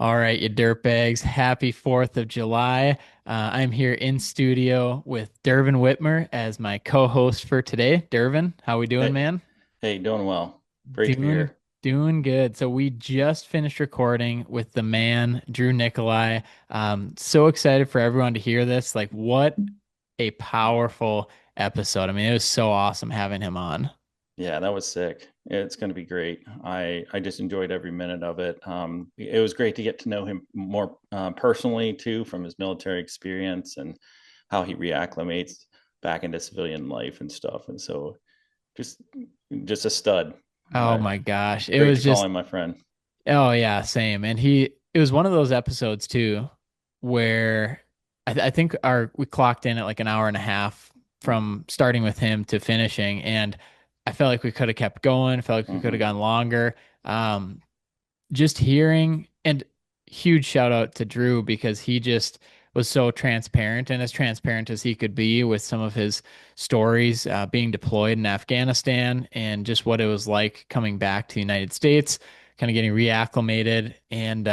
All right, you dirtbags. Happy 4th of July. I'm here in studio with Dervin Witmer as my co-host for today. Dervin, how we doing, Hey, man? hey, doing well. Great to be Doing here. doing good. So we just finished recording with the man, Drew Nickoli. So excited for everyone to hear this. Like, what a powerful episode. I mean, it was so awesome having him on. Yeah, that was sick. It's going to be great. I just enjoyed every minute of it. It was great to get to know him more personally too, from his military experience and how he reacclimates back into civilian life and stuff. And so, just just a stud. Oh Uh, my gosh. It Great was to call just him my friend. Oh yeah, same. And it was one of those episodes too, where I think we clocked in at like an hour and a half from starting with him to finishing, and I felt like we could have kept going. Felt like we could have Hmm. gone longer. Um, just hearing and huge shout out to Drew because he just was so transparent and as transparent as he could be with some of his stories being deployed in Afghanistan and just what it was like coming back to the United States, kind of getting reacclimated and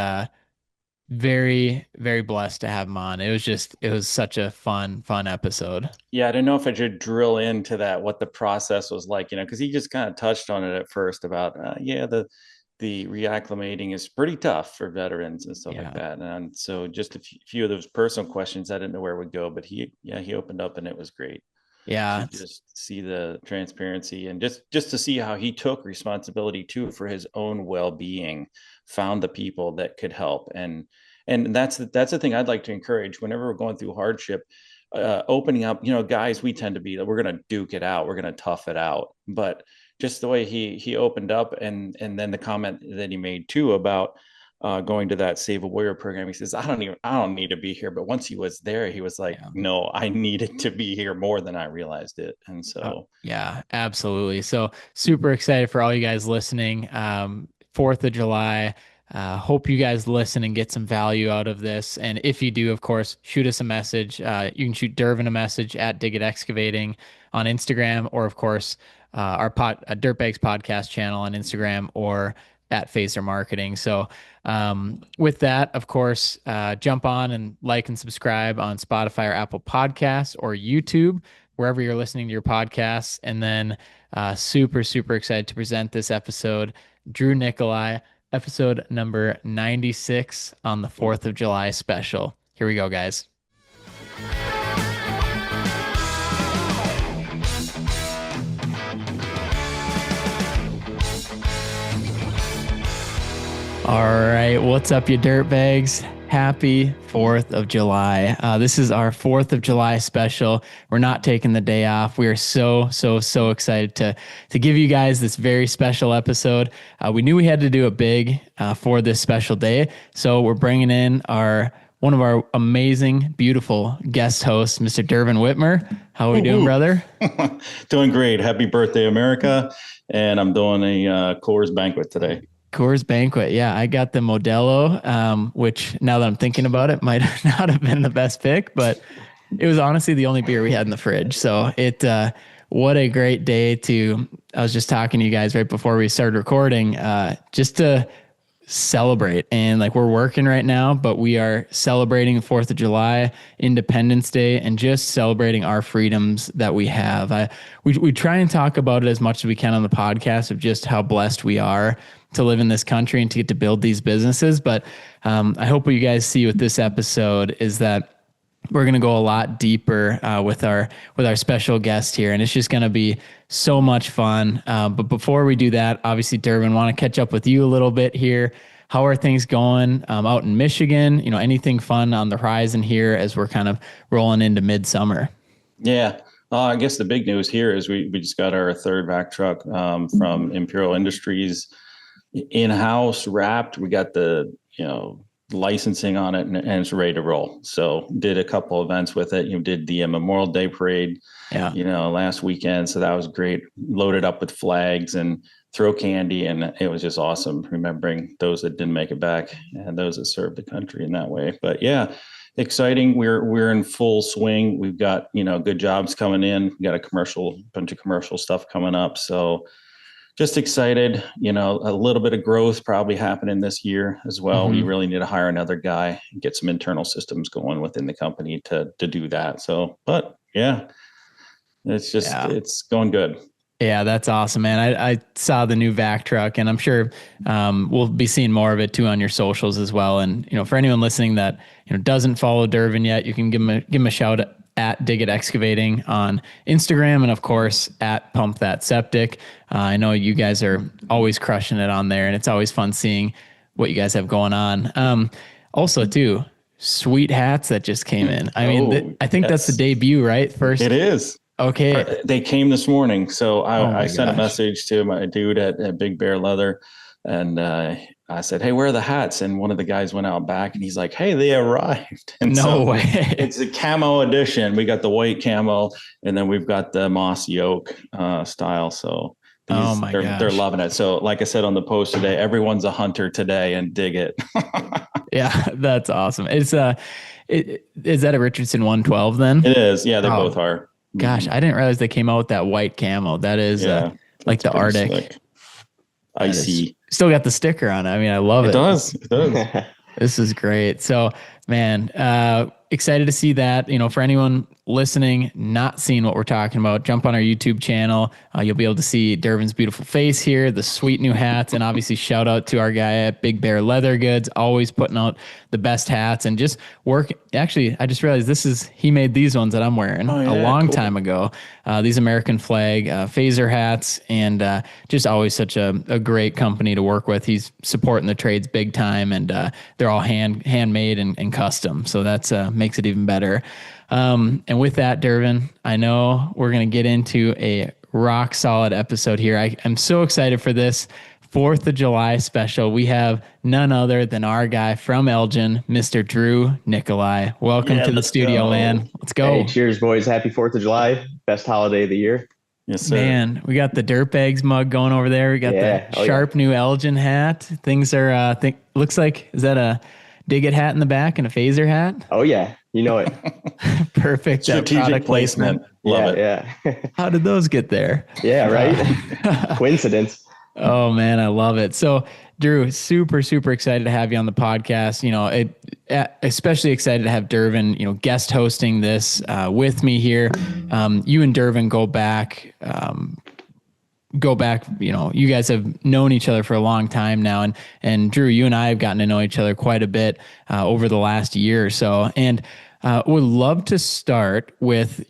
very, very blessed to have him on. It was such a fun episode. Yeah, I don't know if I should drill into that, what the process was like, because he just kind of touched on it at first about, yeah, the reacclimating is pretty tough for veterans and stuff like Yeah. that. And so just a few of those personal questions, I didn't know where it would go, but he opened up and it was great to Yeah. just see the transparency and just to see how he took responsibility too for his own well-being, found the people that could help. And that's the thing I'd like to encourage whenever we're going through hardship, opening up, guys, we tend to be, we're going to duke it out, we're going to tough it out, but just the way he opened up, and then the comment that he made too about going to that Save a Warrior program. He says, I don't need to be here. But once he was there, he was like, Yeah. no, I needed to be here more than I realized it. And so, Yeah, absolutely. So super excited for all you guys listening. 4th of July. Hope you guys listen and get some value out of this. And if you do, of course, shoot us a message. You can shoot Dervin a message at Dig It Excavating on Instagram, or of course, Dirtbags podcast channel on Instagram or at Phaser Marketing. So with that, of course, jump on and like and subscribe on Spotify or Apple Podcasts or YouTube wherever you're listening to your podcasts. And then super, super excited to present this episode, Drew Nickoli, episode number 96 on the 4th of July special. Here we go, guys. All right, what's up, you dirtbags? Happy 4th of July. This is our 4th of July special. We're not taking the day off. We are so excited to give you guys this very special episode. We knew we had to do it big for this special day, so we're bringing in our one of our amazing, beautiful guest hosts, Mr. Dervin Witmer. How are we doing, woo-hoo. brother? Doing great. Happy birthday, America. And I'm doing a Coors banquet today. Coors Banquet. Yeah, I got the Modelo, which now that I'm thinking about it, might not have been the best pick, but it was honestly the only beer we had in the fridge. So what a great day I was just talking to you guys right before we started recording, just to celebrate. And like we're working right now, but we are celebrating the 4th of July, Independence Day, and just celebrating our freedoms that we have. We try and talk about it as much as we can on the podcast of just how blessed we are to live in this country and to get to build these businesses. But I hope what you guys see with this episode is that we're going to go a lot deeper with our special guest here, and it's just going to be so much fun. But before we do that, obviously, Dervin, want to catch up with you a little bit here. How are things going out in Michigan? You know, anything fun on the horizon here as we're kind of rolling into midsummer? Yeah. I guess the big news here is we just got our third vac truck from Imperial Industries in-house wrapped. We got the, licensing on it, and it's ready to roll. So did a couple events with it. You did the Memorial Day parade, Yeah. last weekend. So that was great. Loaded up with flags and throw candy. And it was just awesome remembering those that didn't make it back and those that served the country in that way. But yeah, exciting. We're in full swing. We've got, good jobs coming in. We got bunch of commercial stuff coming up. So just excited, a little bit of growth probably happening this year as well. We really need to hire another guy and get some internal systems going within the company to do that. So, but yeah, it's going good. Yeah, that's awesome, man. I saw the new vac truck, and I'm sure we'll be seeing more of it too on your socials as well. And for anyone listening that doesn't follow Dervin yet, you can give him a shout at Dig It Excavating on Instagram, and of course at Pump That Septic. I know you guys are always crushing it on there, and it's always fun seeing what you guys have going on. Also, too, sweet hats that just came in. I mean, I think that's the debut, right? First, it is. Okay. They came this morning. So I sent a message to my dude at Big Bear Leather, and I said, "Hey, where are the hats?" And one of the guys went out back, and he's like, "Hey, they arrived." And no way. It's a camo edition. We got the white camo, and then we've got the mossy oak style. So they're loving it. So like I said on the post today, everyone's a hunter today, and dig it. Yeah, that's awesome. Is that a Richardson 112 then? It is. Yeah, they both are. Gosh, I didn't realize they came out with that white camo. That is like the Arctic. Slick. Icy. Still got the sticker on it. I mean, I love it. It does. This is great. So, man, excited to see that. For anyone listening, not seeing what we're talking about, jump on our YouTube channel. You'll be able to see Dervin's beautiful face here, the sweet new hats, and obviously shout out to our guy at Big Bear Leather Goods, always putting out the best hats and just work. Actually, I just realized he made these ones that I'm wearing a long time ago. These American flag phaser hats, and just always such a great company to work with. He's supporting the trades big time, and they're all handmade and custom. So that's makes it even better. And with that, Dervin, I know we're going to get into a rock solid episode here. I'm so excited for this 4th of July special. We have none other than our guy from Eljen, Mr. Drew Nickoli. Welcome to the studio, man. Let's go. Hey, cheers, boys. Happy 4th of July. Best holiday of the year. Yes, sir. Man, we got the Dirtbags mug going over there. We got the sharp new Eljen hat. Things are, looks like, is that a Dig It hat in the back and a phaser hat? Oh, yeah. You know it. Perfect. Strategic placement. Love it. Yeah. How did those get there? Yeah, right? Coincidence. Oh, man, I love it. So, Drew, super, super excited to have you on the podcast. Especially excited to have Dervin, guest hosting this with me here. You and Dervin go back, you guys have known each other for a long time now. And Drew, you and I have gotten to know each other quite a bit over the last year or so. And would love to start with,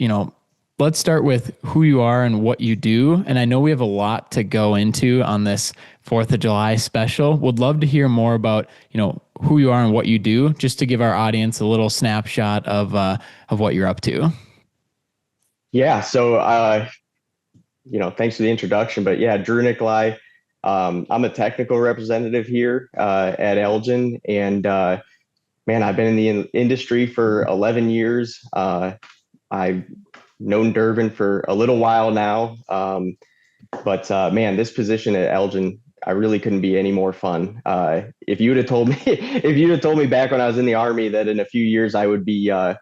let's start with who you are and what you do. And I know we have a lot to go into on this 4th of July special. Would love to hear more about, who you are and what you do, just to give our audience a little snapshot of what you're up to. Yeah. So, thanks for the introduction, but yeah, Drew Nickoli. I'm a technical representative here at Eljen, and man, I've been in the industry for 11 years. I've known Dervin for a little while now, but man, this position at Eljen, I really couldn't be any more fun. If you'd have told me back when I was in the Army that in a few years I would be, have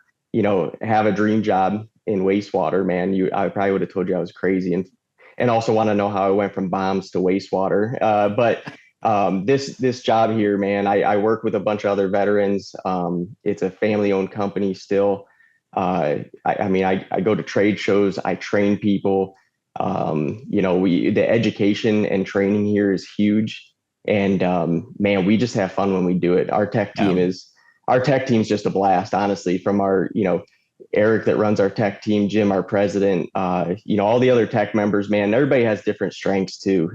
a dream job in wastewater, man, I probably would have told you I was crazy, and also want to know how I went from bombs to wastewater. But this job here, man, I work with a bunch of other veterans. It's a family-owned company still. I go to trade shows. I train people. The education and training here is huge. And man, we just have fun when we do it. Our tech team's just a blast, honestly, from our, Eric that runs our tech team, Jim, our president, all the other tech members, man, everybody has different strengths too.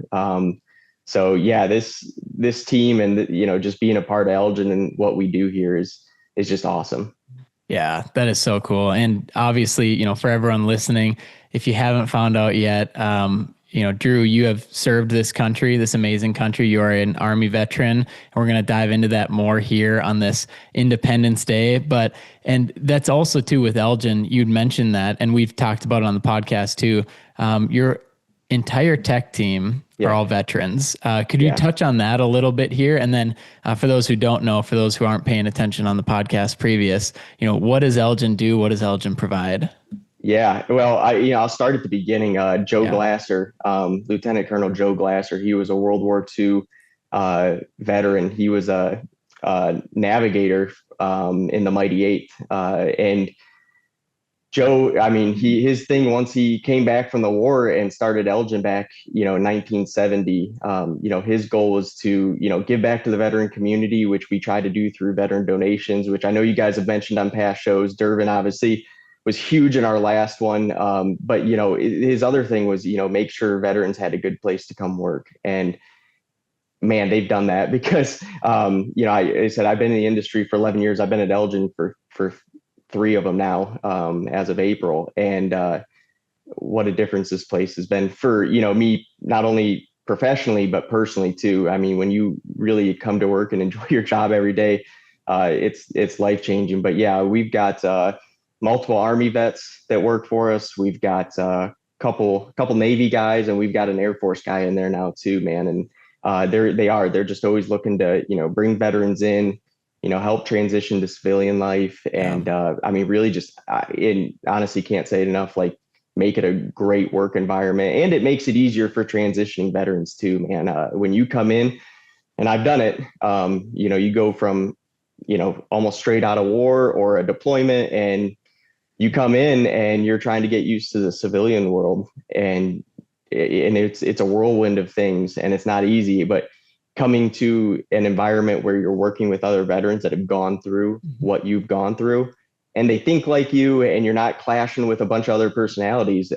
So yeah, this team and, just being a part of Eljen and what we do here is just awesome. Yeah, that is so cool. And obviously, for everyone listening, if you haven't found out yet, Drew, you have served this country, this amazing country. You are an Army veteran, and we're going to dive into that more here on this Independence Day. And that's also too with Eljen, you'd mentioned that, and we've talked about it on the podcast too. Your entire tech team are all veterans. Could you touch on that a little bit here? And then for those who don't know, for those who aren't paying attention on the podcast previous, what does Eljen do? What does Eljen provide? Yeah, well, I'll start at the beginning. Joe Yeah. Glasser, Lieutenant Colonel Joe Glasser, he was a World War II veteran. He was a navigator in the Mighty Eighth, and Joe, I mean, his thing once he came back from the war and started Elgin back, in 1970. His goal was to, give back to the veteran community, which we try to do through veteran donations, which I know you guys have mentioned on past shows. Dervin obviously was huge in our last one, but his other thing was, make sure veterans had a good place to come work. And man, they've done that because, I said I've been in the industry for 11 years. I've been at Elgin for 3 of them now, as of April, and what a difference this place has been for me, not only professionally but personally too. I mean, when you really come to work and enjoy your job every day, it's life changing. But yeah, we've got multiple Army vets that work for us. We've got a couple Navy guys, and we've got an Air Force guy in there now too, man. And they're just always looking to bring veterans in, help transition to civilian life. And I mean, really just honestly can't say it enough, like make it a great work environment. And it makes it easier for transitioning veterans too, man. When you come in, and I've done it, you go from, almost straight out of war or a deployment, and you come in and you're trying to get used to the civilian world, and it's a whirlwind of things, and it's not easy. But coming to an environment where you're working with other veterans that have gone through what you've gone through, and they think like you, and you're not clashing with a bunch of other personalities,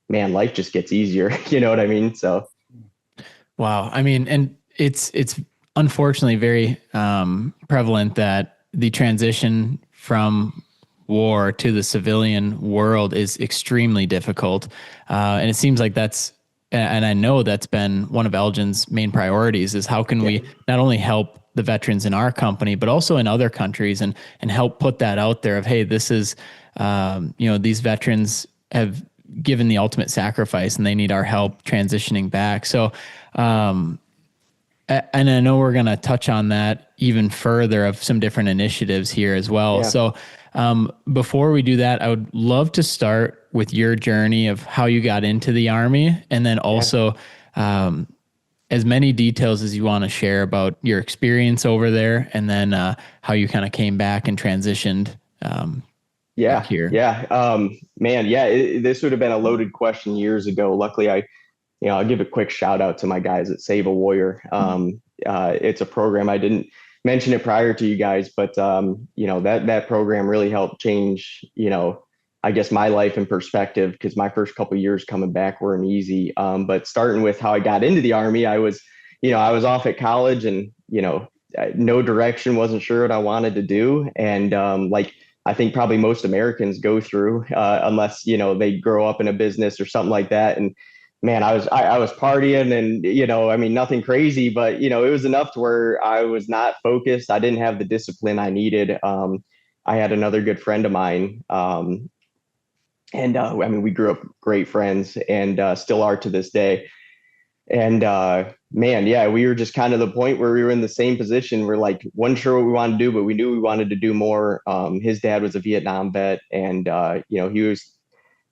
man, life just gets easier. You know what I mean? So, wow. I mean, and it's unfortunately very prevalent that the transition from war to the civilian world is extremely difficult. And it seems like and I know that's been one of Elgin's main priorities, is how can we not only help the veterans in our company, but also in other countries, and help put that out there of, hey, this is, these veterans have given the ultimate sacrifice and they need our help transitioning back. So, and I know we're going to touch on that even further of some different initiatives here as well. Yeah. So before we do that, I would love to start with your journey of how you got into the Army, and then also as many details as you want to share about your experience over there, and then how you kind of came back and transitioned back here. This would have been a loaded question years ago. Luckily, I'll give a quick shout out to my guys at Save a Warrior. It's a program, I didn't mention it prior to you guys, but that program really helped change, I guess my life in perspective, because my first couple of years coming back weren't easy. But starting with how I got into the Army, I was off at college, and, no direction, wasn't sure what I wanted to do. And I think probably most Americans go through, unless, they grow up in a business or something like that. And man, I was partying, and, I mean, nothing crazy, but, it was enough to where I was not focused. I didn't have the discipline I needed. I had another good friend of mine. And I mean, we grew up great friends, and still are to this day. And we were just kind of the point where we were in the same position. We're like, wasn't sure what we wanted to do, but we knew we wanted to do more. His dad was a Vietnam vet, and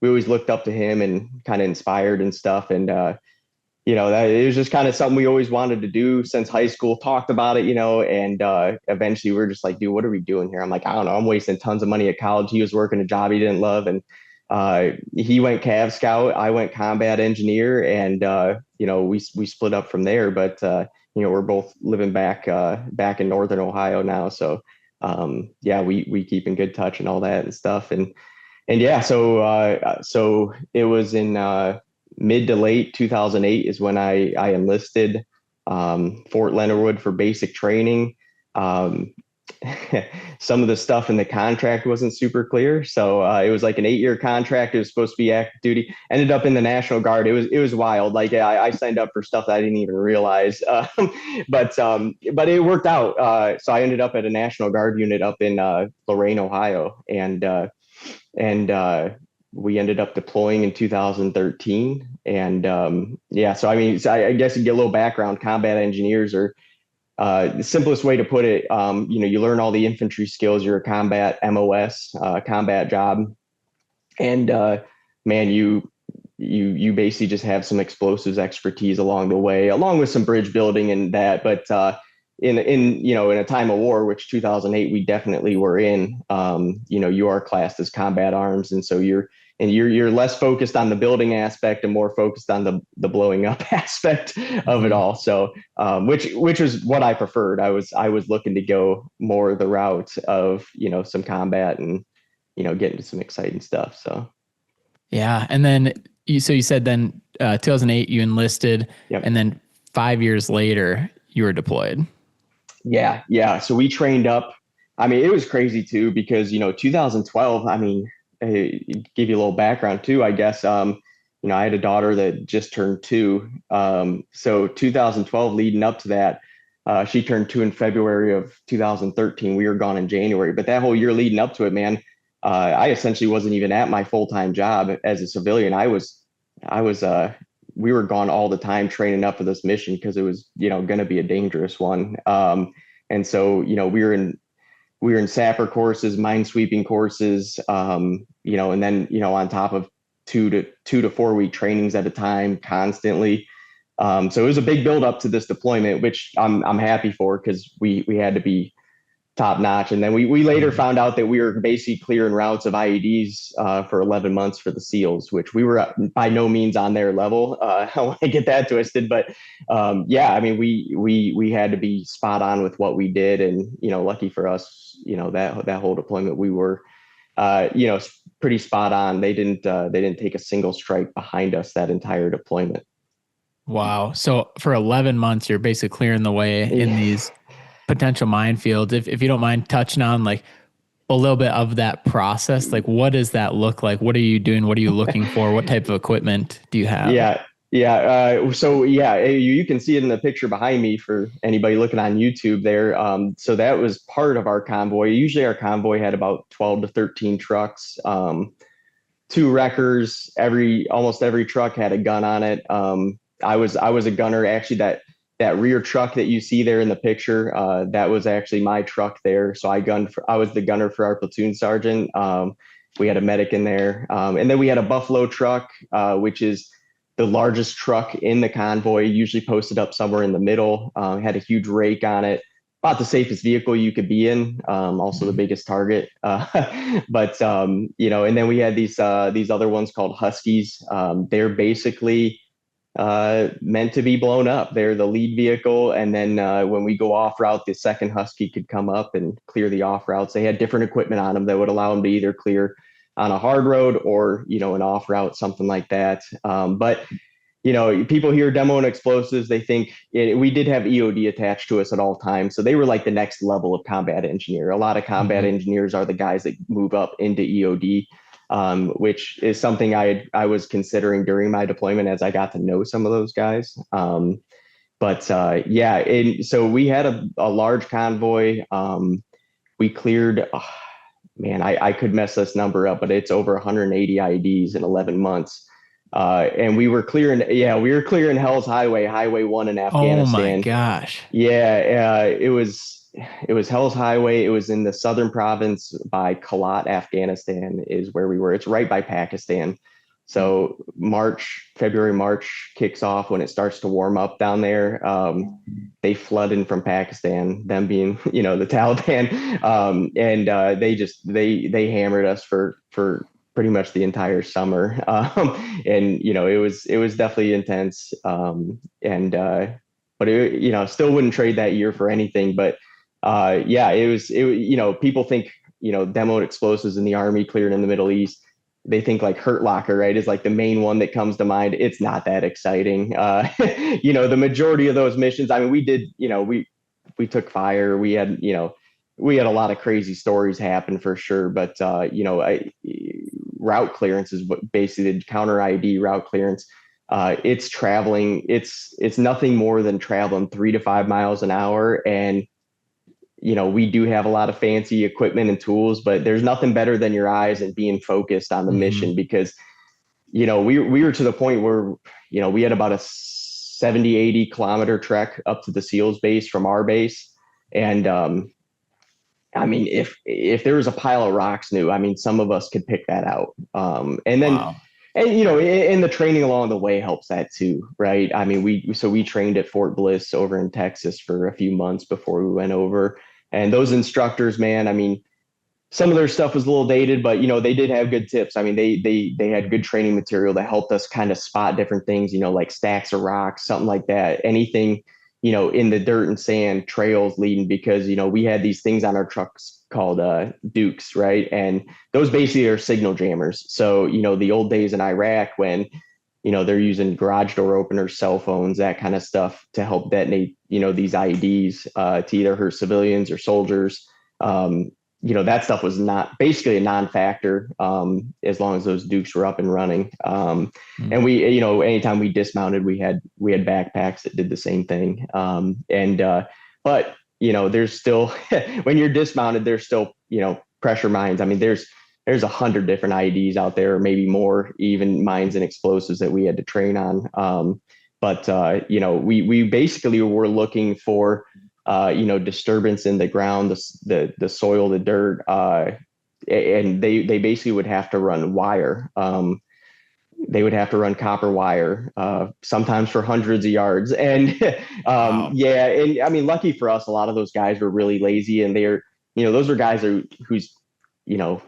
we always looked up to him and kind of inspired and stuff. And that it was just kind of something we always wanted to do since high school. Talked about it, and eventually we were just like, dude, what are we doing here? I'm like, I don't know. I'm wasting tons of money at college. He was working a job he didn't love, and he went Cav Scout, I went combat engineer, and we split up from there. But we're both living back in Northern Ohio now, so we keep in good touch and all that and stuff. And so it was in mid to late 2008 is when I enlisted, Fort Leonard Wood for basic training. Some of the stuff in the contract wasn't super clear. So it was like an 8-year contract. It was supposed to be active duty. Ended up in the National Guard. It was wild. Like I signed up for stuff that I didn't even realize. But it worked out. So I ended up at a National Guard unit up in Lorain, Ohio, and we ended up deploying in 2013. And so I mean, I guess to get a little background, combat engineers are the simplest way to put it. You learn all the infantry skills. You're a combat MOS, combat job. And man, you basically just have some explosives expertise along the way, along with some bridge building and that. But in a time of war, which 2008 we definitely were in, you are classed as combat arms, and so you're less focused on the building aspect and more focused on the blowing up aspect of it all. So which is what I preferred. I was looking to go more the route of some combat and get into some exciting stuff. So Yeah. And then you said then 2008 you enlisted, yep. And then 5 years later you were deployed. Yeah. So we trained up. I mean, it was crazy too, because 2012, I mean, give you a little background too, I guess. I had a daughter that just turned 2. So 2012 leading up to that, she turned 2 in February of 2013. We were gone in January, but that whole year leading up to it, man, I essentially wasn't even at my full-time job as a civilian. We were gone all the time training up for this mission because it was, going to be a dangerous one. And so, we were in sapper courses, mine sweeping courses, and then, on top of 2 to 4 week trainings at a time constantly. So it was a big build up to this deployment, which I'm happy for, because we had to be top notch. And then we later found out that we were basically clearing routes of IEDs for 11 months for the SEALs, which we were by no means on their level. I don't want to get that twisted, but I mean, we had to be spot on with what we did. And, lucky for us, that whole deployment, we were, pretty spot on. They didn't take a single strike behind us that entire deployment. Wow. So for 11 months, you're basically clearing the way in these potential minefields. If you don't mind touching on like a little bit of that process, like what does that look like? What are you doing? What are you looking for? What type of equipment do you have? So you can see it in the picture behind me for anybody looking on YouTube there. So that was part of our convoy. Usually our convoy had about 12 to 13 trucks, 2 wreckers. Almost every truck had a gun on it. I was a gunner. Actually, that rear truck that you see there in the picture, that was actually my truck there. So I was the gunner for our platoon sergeant. We had a medic in there. And then we had a Buffalo truck, which is the largest truck in the convoy, usually posted up somewhere in the middle, had a huge rake on it, about the safest vehicle you could be in, also the biggest target. But and then we had these other ones called Huskies. They're basically meant to be blown up. They're the lead vehicle, and then when we go off route, the second Husky could come up and clear the off routes. They had different equipment on them that would allow them to either clear on a hard road or an off route, something like that. But people hear demo and explosives, they think we did have EOD attached to us at all times, so they were like the next level of combat engineer. A lot of combat engineers are the guys that move up into EOD. Which is something I was considering during my deployment as I got to know some of those guys. So we had a large convoy. We cleared, I could mess this number up, but it's over 180 IEDs in 11 months. And we were clearing Hell's Highway, Highway 1 in Afghanistan. Oh my gosh. Yeah, it was Hell's Highway. It was in the southern province by Kalat, Afghanistan is where we were. It's right by Pakistan. So February, March kicks off when it starts to warm up down there. They flood in from Pakistan, them being, the Taliban. And they hammered us for pretty much the entire summer. And, it was definitely intense. But it, still wouldn't trade that year for anything. But people think, demo explosives in the Army cleared in the Middle East. They think like Hurt Locker, right, is like the main one that comes to mind. It's not that exciting. The majority of those missions, I mean, we did, we took fire. We had a lot of crazy stories happen for sure. But, route clearance is what basically the counter ID route clearance. It's traveling. It's nothing more than traveling 3 to 5 miles an hour. And, we do have a lot of fancy equipment and tools, but there's nothing better than your eyes and being focused on the mission, because, we were to the point where, we had about a 70, 80 kilometer trek up to the SEALs base from our base. And, I mean, if there was a pile of rocks new, I mean, some of us could pick that out. And then, Wow. and you know, and the training along the way helps that too, right? I mean, we trained at Fort Bliss over in Texas for a few months before we went over, and those instructors, man, I mean, some of their stuff was a little dated, but you know, they did have good tips. I mean, they had good training material that helped us kind of spot different things, you know, like stacks of rocks, something like that. Anything, you know, in the dirt and sand, trails leading, because you know, we had these things on our trucks called Dukes, right? And those basically are signal jammers. So, you know, the old days in Iraq when, you know, they're using garage door openers, cell phones, that kind of stuff to help detonate, you know, these IEDs to either hurt civilians or soldiers. Um, you know, that stuff was not basically a non-factor as long as those Dukes were up and running. And we, you know, anytime we dismounted, we had backpacks that did the same thing. But you know, there's still when you're dismounted, there's still, you know, pressure mines. I mean, there's 100 different IEDs out there, or maybe more, even mines and explosives that we had to train on. But you know, we basically were looking for you know, disturbance in the ground, the soil, the dirt, and they basically would have to run wire. They would have to run copper wire, sometimes for hundreds of yards. And Wow. yeah, and I mean, lucky for us, a lot of those guys were really lazy, and they're, you know, those are guys who's, you know,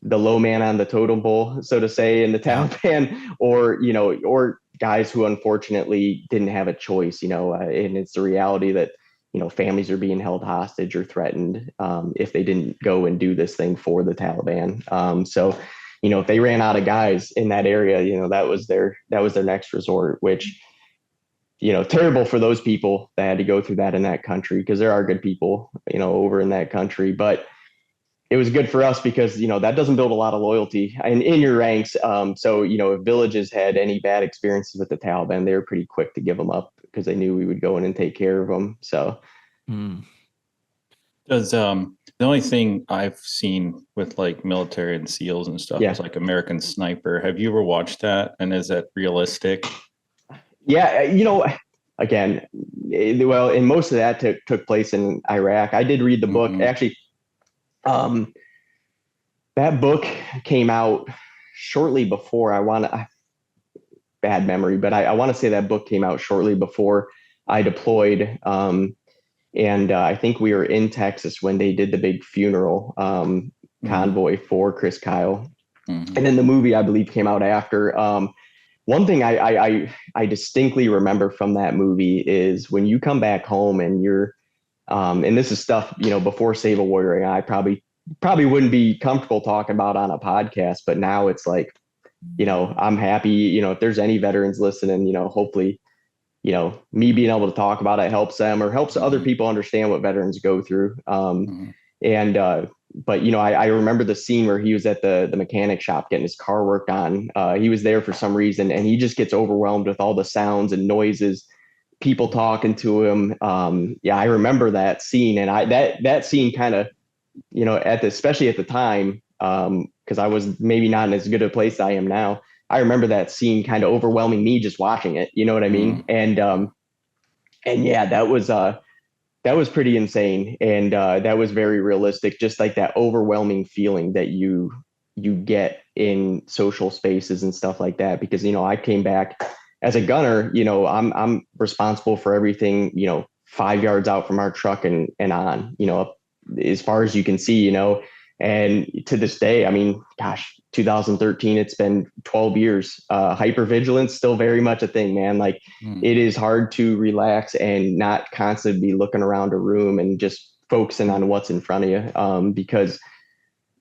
the low man on the totem pole, so to say, in the Taliban, or you know, or guys who unfortunately didn't have a choice, you know, and it's the reality that, you know, families are being held hostage or threatened if they didn't go and do this thing for the Taliban. So, you know, if they ran out of guys in that area, you know, that was their next resort, which, you know, terrible for those people that had to go through that in that country, because there are good people, you know, over in that country. But it was good for us because, you know, that doesn't build a lot of loyalty in your ranks. So, you know, if villages had any bad experiences with the Taliban, they were pretty quick to give them up because they knew we would go in and take care of them. So, Does the only thing I've seen with like military and SEALs and stuff is like American Sniper. Have you ever watched that? And is that realistic? Yeah, you know, again, well, and most of that took place in Iraq. I did read the book. Actually, that book came out shortly before bad memory, but I want to say that book came out shortly before I deployed. And I think we were in Texas when they did the big funeral convoy for Chris Kyle. And then the movie, I believe, came out after. One thing I distinctly remember from that movie is when you come back home and you're, and this is stuff, you know, before Save a Warrior, I probably wouldn't be comfortable talking about on a podcast, but now it's like, you know, I'm happy, you know, if there's any veterans listening, you know, hopefully, you know, me being able to talk about it helps them or helps other people understand what veterans go through. But you know, I remember the scene where he was at the mechanic shop getting his car worked on. He was there for some reason, and he just gets overwhelmed with all the sounds and noises, people talking to him. Yeah, I remember that scene, and that scene kind of, you know, especially at the time, because I was maybe not in as good a place as I am now. I remember that scene kind of overwhelming me just watching it. You know what I mean? And yeah, that was pretty insane, and that was very realistic. Just like that overwhelming feeling that you get in social spaces and stuff like that. Because, you know, I came back as a gunner. You know, I'm responsible for everything, you know, 5 yards out from our truck and on, you know, as far as you can see, you know. And to this day, I mean, gosh, 2013, it's been 12 years. Hypervigilance still very much a thing, man. Like it is hard to relax and not constantly be looking around a room and just focusing on what's in front of you. Because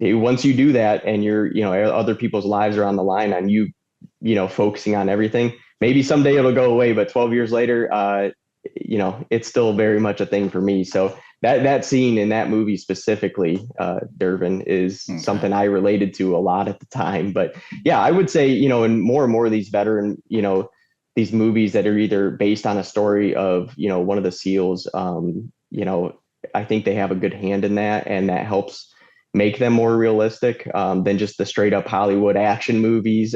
once you do that and you're, you know, other people's lives are on the line on you, you know, focusing on everything, maybe someday it'll go away, but 12 years later, you know, it's still very much a thing for me. So that scene in that movie specifically, Dervin, is something I related to a lot at the time. But yeah, I would say, you know, and more of these veteran, you know, these movies that are either based on a story of, you know, one of the SEALs, you know, I think they have a good hand in that, and that helps make them more realistic than just the straight up Hollywood action movies.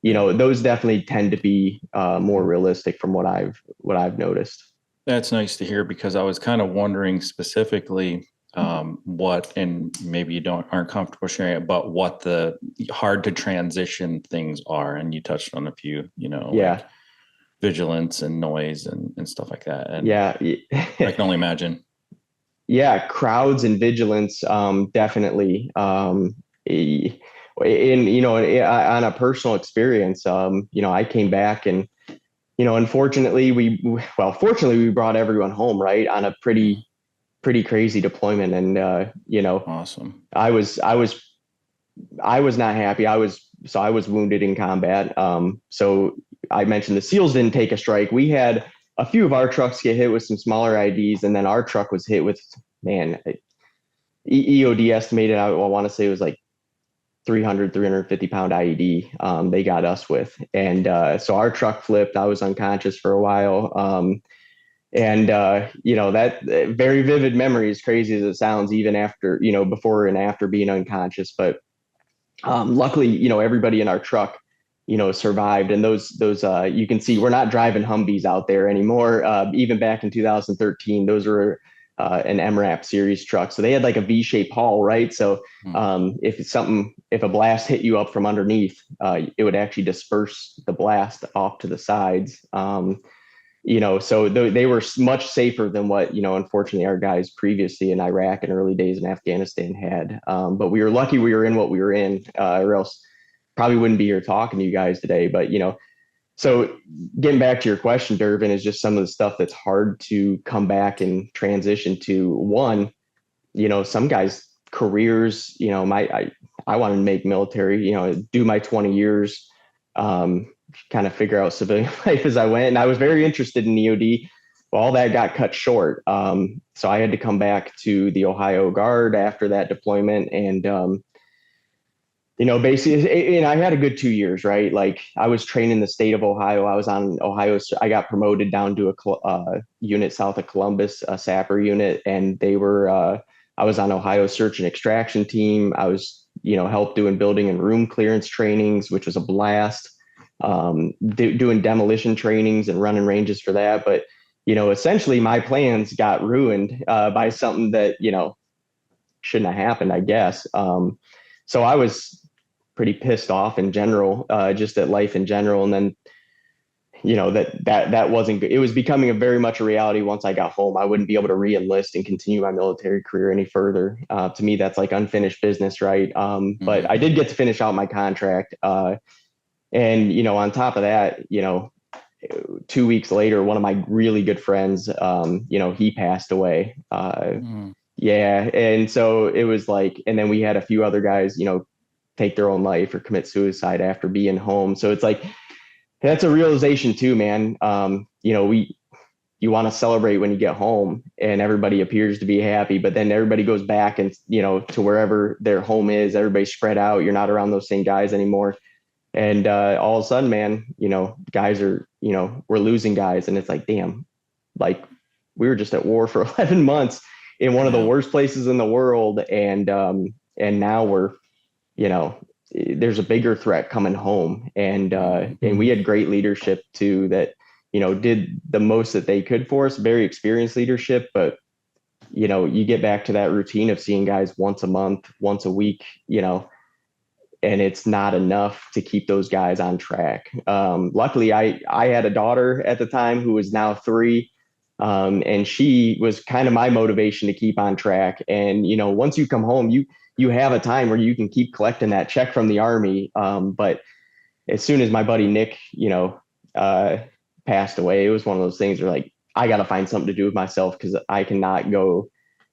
You know, those definitely tend to be more realistic from what I've noticed. That's nice to hear, because I was kind of wondering specifically, what, and maybe you aren't comfortable sharing it, but what the hard to transition things are. And you touched on a few, like vigilance and noise and stuff like that. And I can only imagine. Yeah, crowds and vigilance, definitely. On a personal experience, I came back and, unfortunately fortunately we brought everyone home, right, on a pretty crazy deployment. And, awesome. I was not happy. I was wounded in combat. So I mentioned the SEALs didn't take a strike. We had a few of our trucks get hit with some smaller IDs, and then our truck was hit with, EOD estimated, I want to say it was like 350 pound IED. They got us with. And so our truck flipped. I was unconscious for a while. That very vivid memory, as crazy as it sounds, even after, before and after being unconscious. But luckily, everybody in our truck, survived. And those you can see we're not driving Humvees out there anymore. Even back in 2013, those were an MRAP series truck. So they had like a V-shaped hull, right? So if a blast hit you up from underneath, it would actually disperse the blast off to the sides. So they were much safer than what, unfortunately our guys previously in Iraq and early days in Afghanistan had. But we were lucky we were in what we were in, or else probably wouldn't be here talking to you guys today. But, so getting back to your question, Dervin, is just some of the stuff that's hard to come back and transition to. One, some guys' careers, I wanted to make military, do my 20 years, kind of figure out civilian life as I went. And I was very interested in EOD. Well, all that got cut short. So I had to come back to the Ohio Guard after that deployment. And, basically, and I had a good 2 years, right? Like I was training the state of Ohio. I was on Ohio. I got promoted down to a unit south of Columbus, a sapper unit. And I was on Ohio search and extraction team. I was, helped doing building and room clearance trainings, which was a blast. Doing demolition trainings and running ranges for that. But, essentially my plans got ruined by something that, shouldn't have happened, I guess. So I was pretty pissed off in general, just at life in general. And then, that wasn't good. It was becoming very much a reality once I got home. I wouldn't be able to re-enlist and continue my military career any further. To me, that's like unfinished business, right? But I did get to finish out my contract. And, on top of that, 2 weeks later, one of my really good friends, he passed away. Yeah. And so it was like, and then we had a few other guys, take their own life or commit suicide after being home. So it's like, that's a realization too, man. You want to celebrate when you get home and everybody appears to be happy, but then everybody goes back and, to wherever their home is, everybody's spread out. You're not around those same guys anymore. And all of a sudden, man, guys are, we're losing guys. And it's like, damn, like we were just at war for 11 months in one of the worst places in the world. And now we're, there's a bigger threat coming home. And we had great leadership too, that, did the most that they could for us, very experienced leadership. But, you get back to that routine of seeing guys once a month, once a week, and it's not enough to keep those guys on track. Luckily, I had a daughter at the time who is now 3. And she was kind of my motivation to keep on track. And, once you come home, you have a time where you can keep collecting that check from the Army. But as soon as my buddy Nick, passed away, it was one of those things where like, I got to find something to do with myself because I cannot go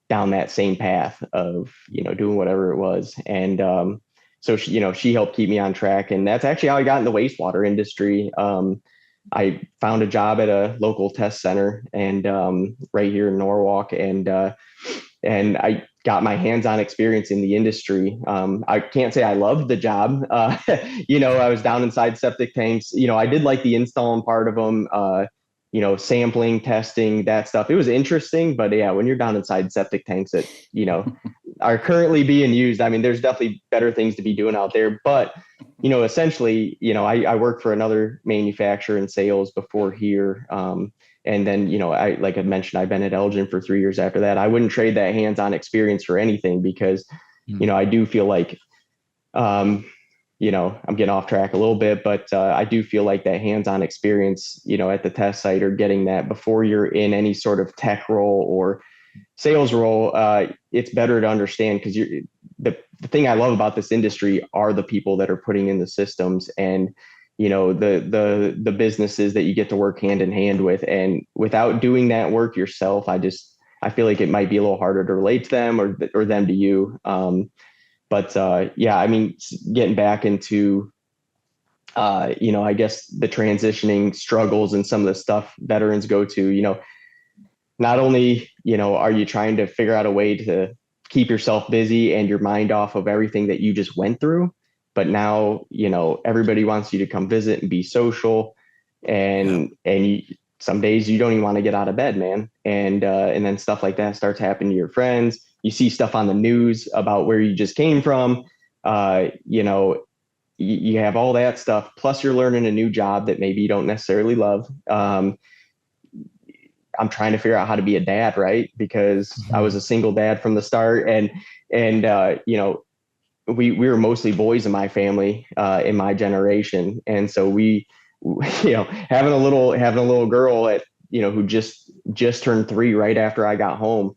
down that same path of, doing whatever it was. And, so she helped keep me on track. And that's actually how I got in the wastewater industry. I found a job at a local test center and right here in Norwalk, and I got my hands-on experience in the industry. I can't say I loved the job. I was down inside septic tanks. I did like the installing part of them. Sampling, testing, that stuff. It was interesting, but yeah, when you're down inside septic tanks that are currently being used, I mean, there's definitely better things to be doing out there. But essentially, I worked for another manufacturer in sales before here. And then, like I mentioned, I've been at Eljen for 3 years after that. I wouldn't trade that hands-on experience for anything because, I do feel like, I'm getting off track a little bit, but I do feel like that hands-on experience, at the test site or getting that before you're in any sort of tech role or sales role, it's better to understand because the thing I love about this industry are the people that are putting in the systems and the businesses that you get to work hand in hand with. And without doing that work yourself, I feel like it might be a little harder to relate to them or them to you. But yeah, I mean, getting back into I guess the transitioning struggles and some of the stuff veterans go to, not only, are you trying to figure out a way to keep yourself busy and your mind off of everything that you just went through, but now, everybody wants you to come visit and be social and some days you don't even want to get out of bed, man. And then stuff like that starts happening to your friends. You see stuff on the news about where you just came from. You have all that stuff. Plus you're learning a new job that maybe you don't necessarily love. I'm trying to figure out how to be a dad, right? Because I was a single dad from the start, and we were mostly boys in my family, in my generation, and so we, having a little girl at who just turned 3 right after I got home.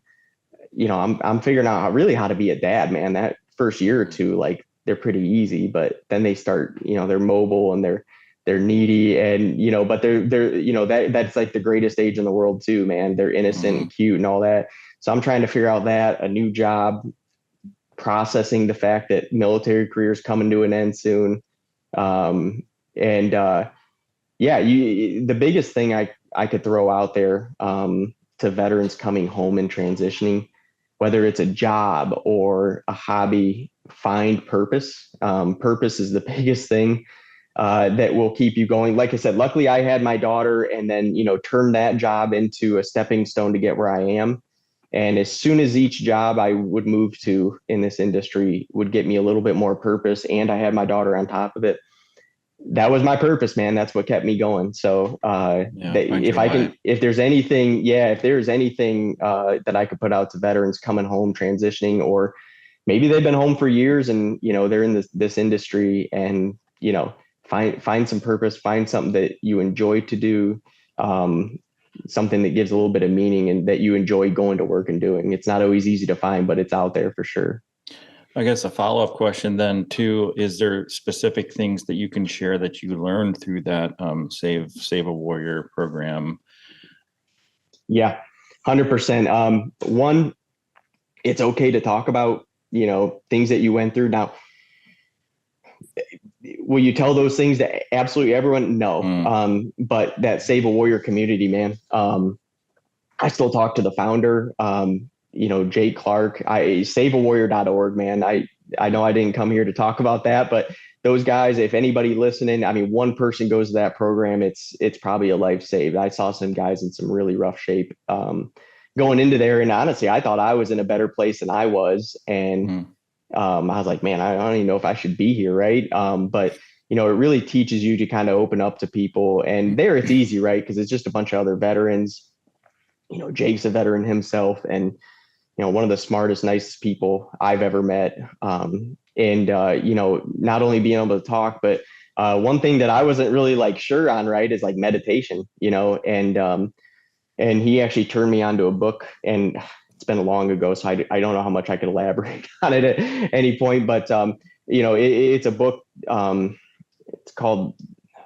I'm figuring out how to be a dad, man. That first year or two, like they're pretty easy, but then they start, they're mobile and they're needy and, but they're, that's like the greatest age in the world too, man. They're innocent and cute and all that. So I'm trying to figure out a new job, processing the fact that military careers coming to an end soon. The biggest thing I could throw out there, to veterans coming home and transitioning, whether it's a job or a hobby, find purpose. Purpose is the biggest thing that will keep you going. Like I said, luckily I had my daughter and then, turned that job into a stepping stone to get where I am. And as soon as each job I would move to in this industry would get me a little bit more purpose, and I had my daughter on top of it, that was my purpose, man. That's what kept me going. So if there's anything that I could put out to veterans coming home, transitioning, or maybe they've been home for years and, they're in this industry and, find some purpose, find something that you enjoy to do, something that gives a little bit of meaning and that you enjoy going to work and doing. It's not always easy to find, but it's out there for sure. I guess a follow-up question then too, is there specific things that you can share that you learned through that Save a Warrior program? Yeah, 100%. One, it's okay to talk about, things that you went through. Now, will you tell those things to absolutely everyone? No. But that Save a Warrior community, man, I still talk to the founder, Jake Clark, saveawarrior.org, man. I know I didn't come here to talk about that, but those guys, if anybody listening, I mean, one person goes to that program, it's probably a life saved. I saw some guys in some really rough shape, going into there. And honestly, I thought I was in a better place than I was. And, I was like, man, I don't even know if I should be here. Right. But it really teaches you to kind of open up to people, and there it's easy, right? Cause it's just a bunch of other veterans. Jake's a veteran himself, and, one of the smartest, nicest people I've ever met. Not only being able to talk, but one thing that I wasn't really like sure on, right, is like meditation, and he actually turned me onto a book, and it's been long ago, so I don't know how much I could elaborate on it at any point, but it's a book. It's called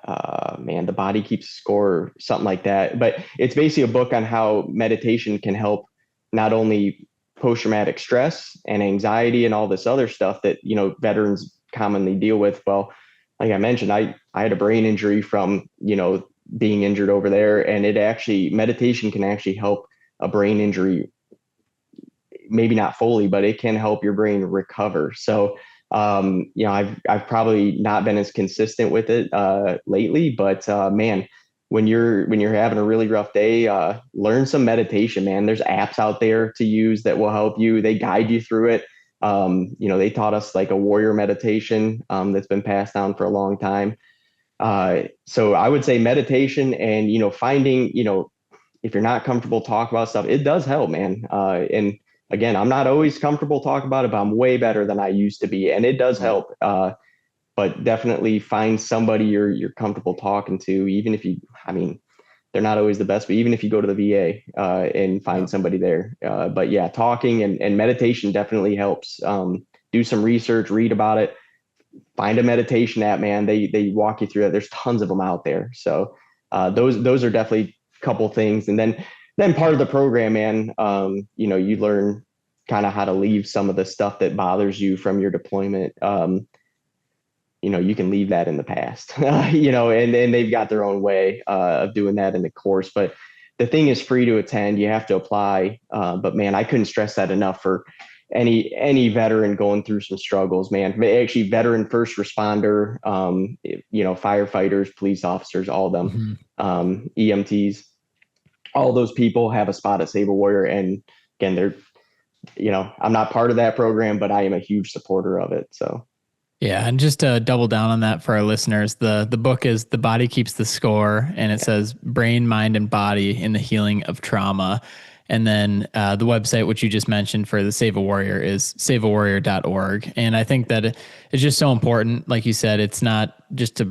The Body Keeps Score, or something like that. But it's basically a book on how meditation can help not only post-traumatic stress and anxiety and all this other stuff that, veterans commonly deal with. Well, like I mentioned, I had a brain injury from, being injured over there, and meditation can actually help a brain injury, maybe not fully, but it can help your brain recover. So, I've probably not been as consistent with it lately, but man, when you're having a really rough day, learn some meditation, man. There's apps out there to use that will help you. They guide you through it. They taught us like a warrior meditation that's been passed down for a long time. So I would say meditation and, finding, if you're not comfortable talking about stuff, it does help, man. And again, I'm not always comfortable talking about it, but I'm way better than I used to be, and it does help. But definitely find somebody you're comfortable talking to, even if you, I mean, they're not always the best, but even if you go to the VA and find somebody there. But yeah, talking and meditation definitely helps. Do some research, read about it, find a meditation app, man. They walk you through it. There's tons of them out there. So those are definitely a couple things. And then part of the program, man, you learn kind of how to leave some of the stuff that bothers you from your deployment. You can leave that in the past, and they've got their own way of doing that in the course. But the thing is free to attend. You have to apply. But man, I couldn't stress that enough for any veteran going through some struggles, man. Actually, veteran first responder, firefighters, police officers, all of them, EMTs, all those people have a spot at Save a Warrior. And again, I'm not part of that program, but I am a huge supporter of it. So. Yeah, and just to double down on that for our listeners, the book is The Body Keeps the Score, and it says brain, mind, and body in the healing of trauma. And then the website, which you just mentioned for the Save a Warrior, is saveawarrior.org. And I think that it's just so important. Like you said, it's not just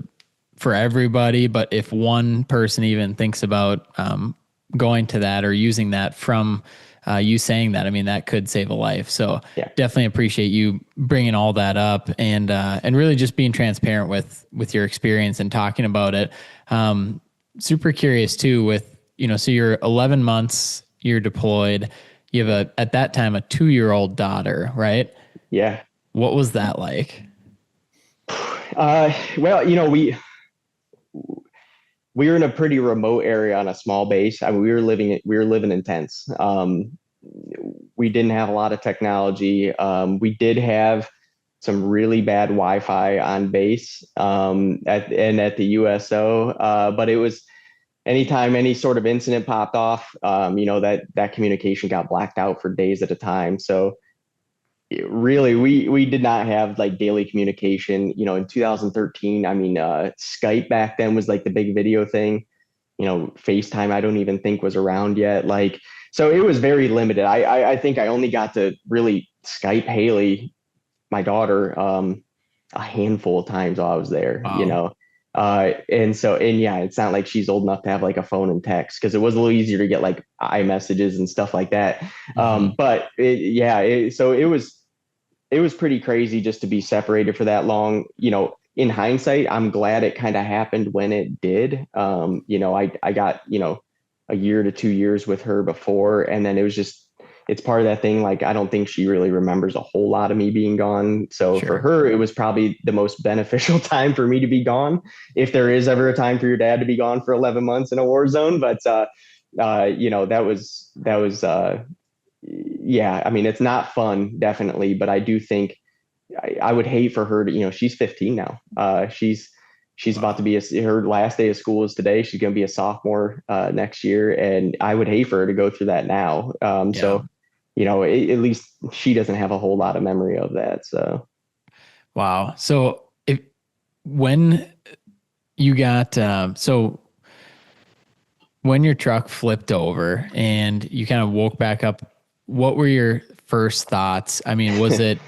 for everybody, but if one person even thinks about going to that or using that from you saying that, I mean, that could save a life. So definitely appreciate you bringing all that up and really just being transparent with your experience and talking about it. Super curious too with, so you're 11 months, you're deployed, you have at that time, a 2-year-old daughter, right? Yeah. What was that like? Well, we were in a pretty remote area on a small base. I mean, we were living in tents. We didn't have a lot of technology. We did have some really bad Wi-Fi on base at the USO, but it was anytime any sort of incident popped off, that communication got blacked out for days at a time. So really, we did not have like daily communication. In 2013, I mean, Skype back then was like the big video thing. FaceTime I don't even think was around yet. So it was very limited. I think I only got to really Skype Haley, my daughter, a handful of times while I was there. Wow. It's not like she's old enough to have like a phone and text, because it was a little easier to get like iMessages and stuff like that. So it was pretty crazy just to be separated for that long. In hindsight, I'm glad it kind of happened when it did. I got, a year to 2 years with her before, and then it's part of that thing. Like, I don't think she really remembers a whole lot of me being gone. So for her, it was probably the most beneficial time for me to be gone. If there is ever a time for your dad to be gone for 11 months in a war zone, but that was I mean, it's not fun, definitely, but I do think I would hate for her to, she's 15 now. She's about to be her last day of school is today. She's going to be a sophomore next year. And I would hate for her to go through that now. So, at least she doesn't have a whole lot of memory of that. So. Wow. So when you got, when your truck flipped over and you kind of woke back up, what were your first thoughts? I mean, was it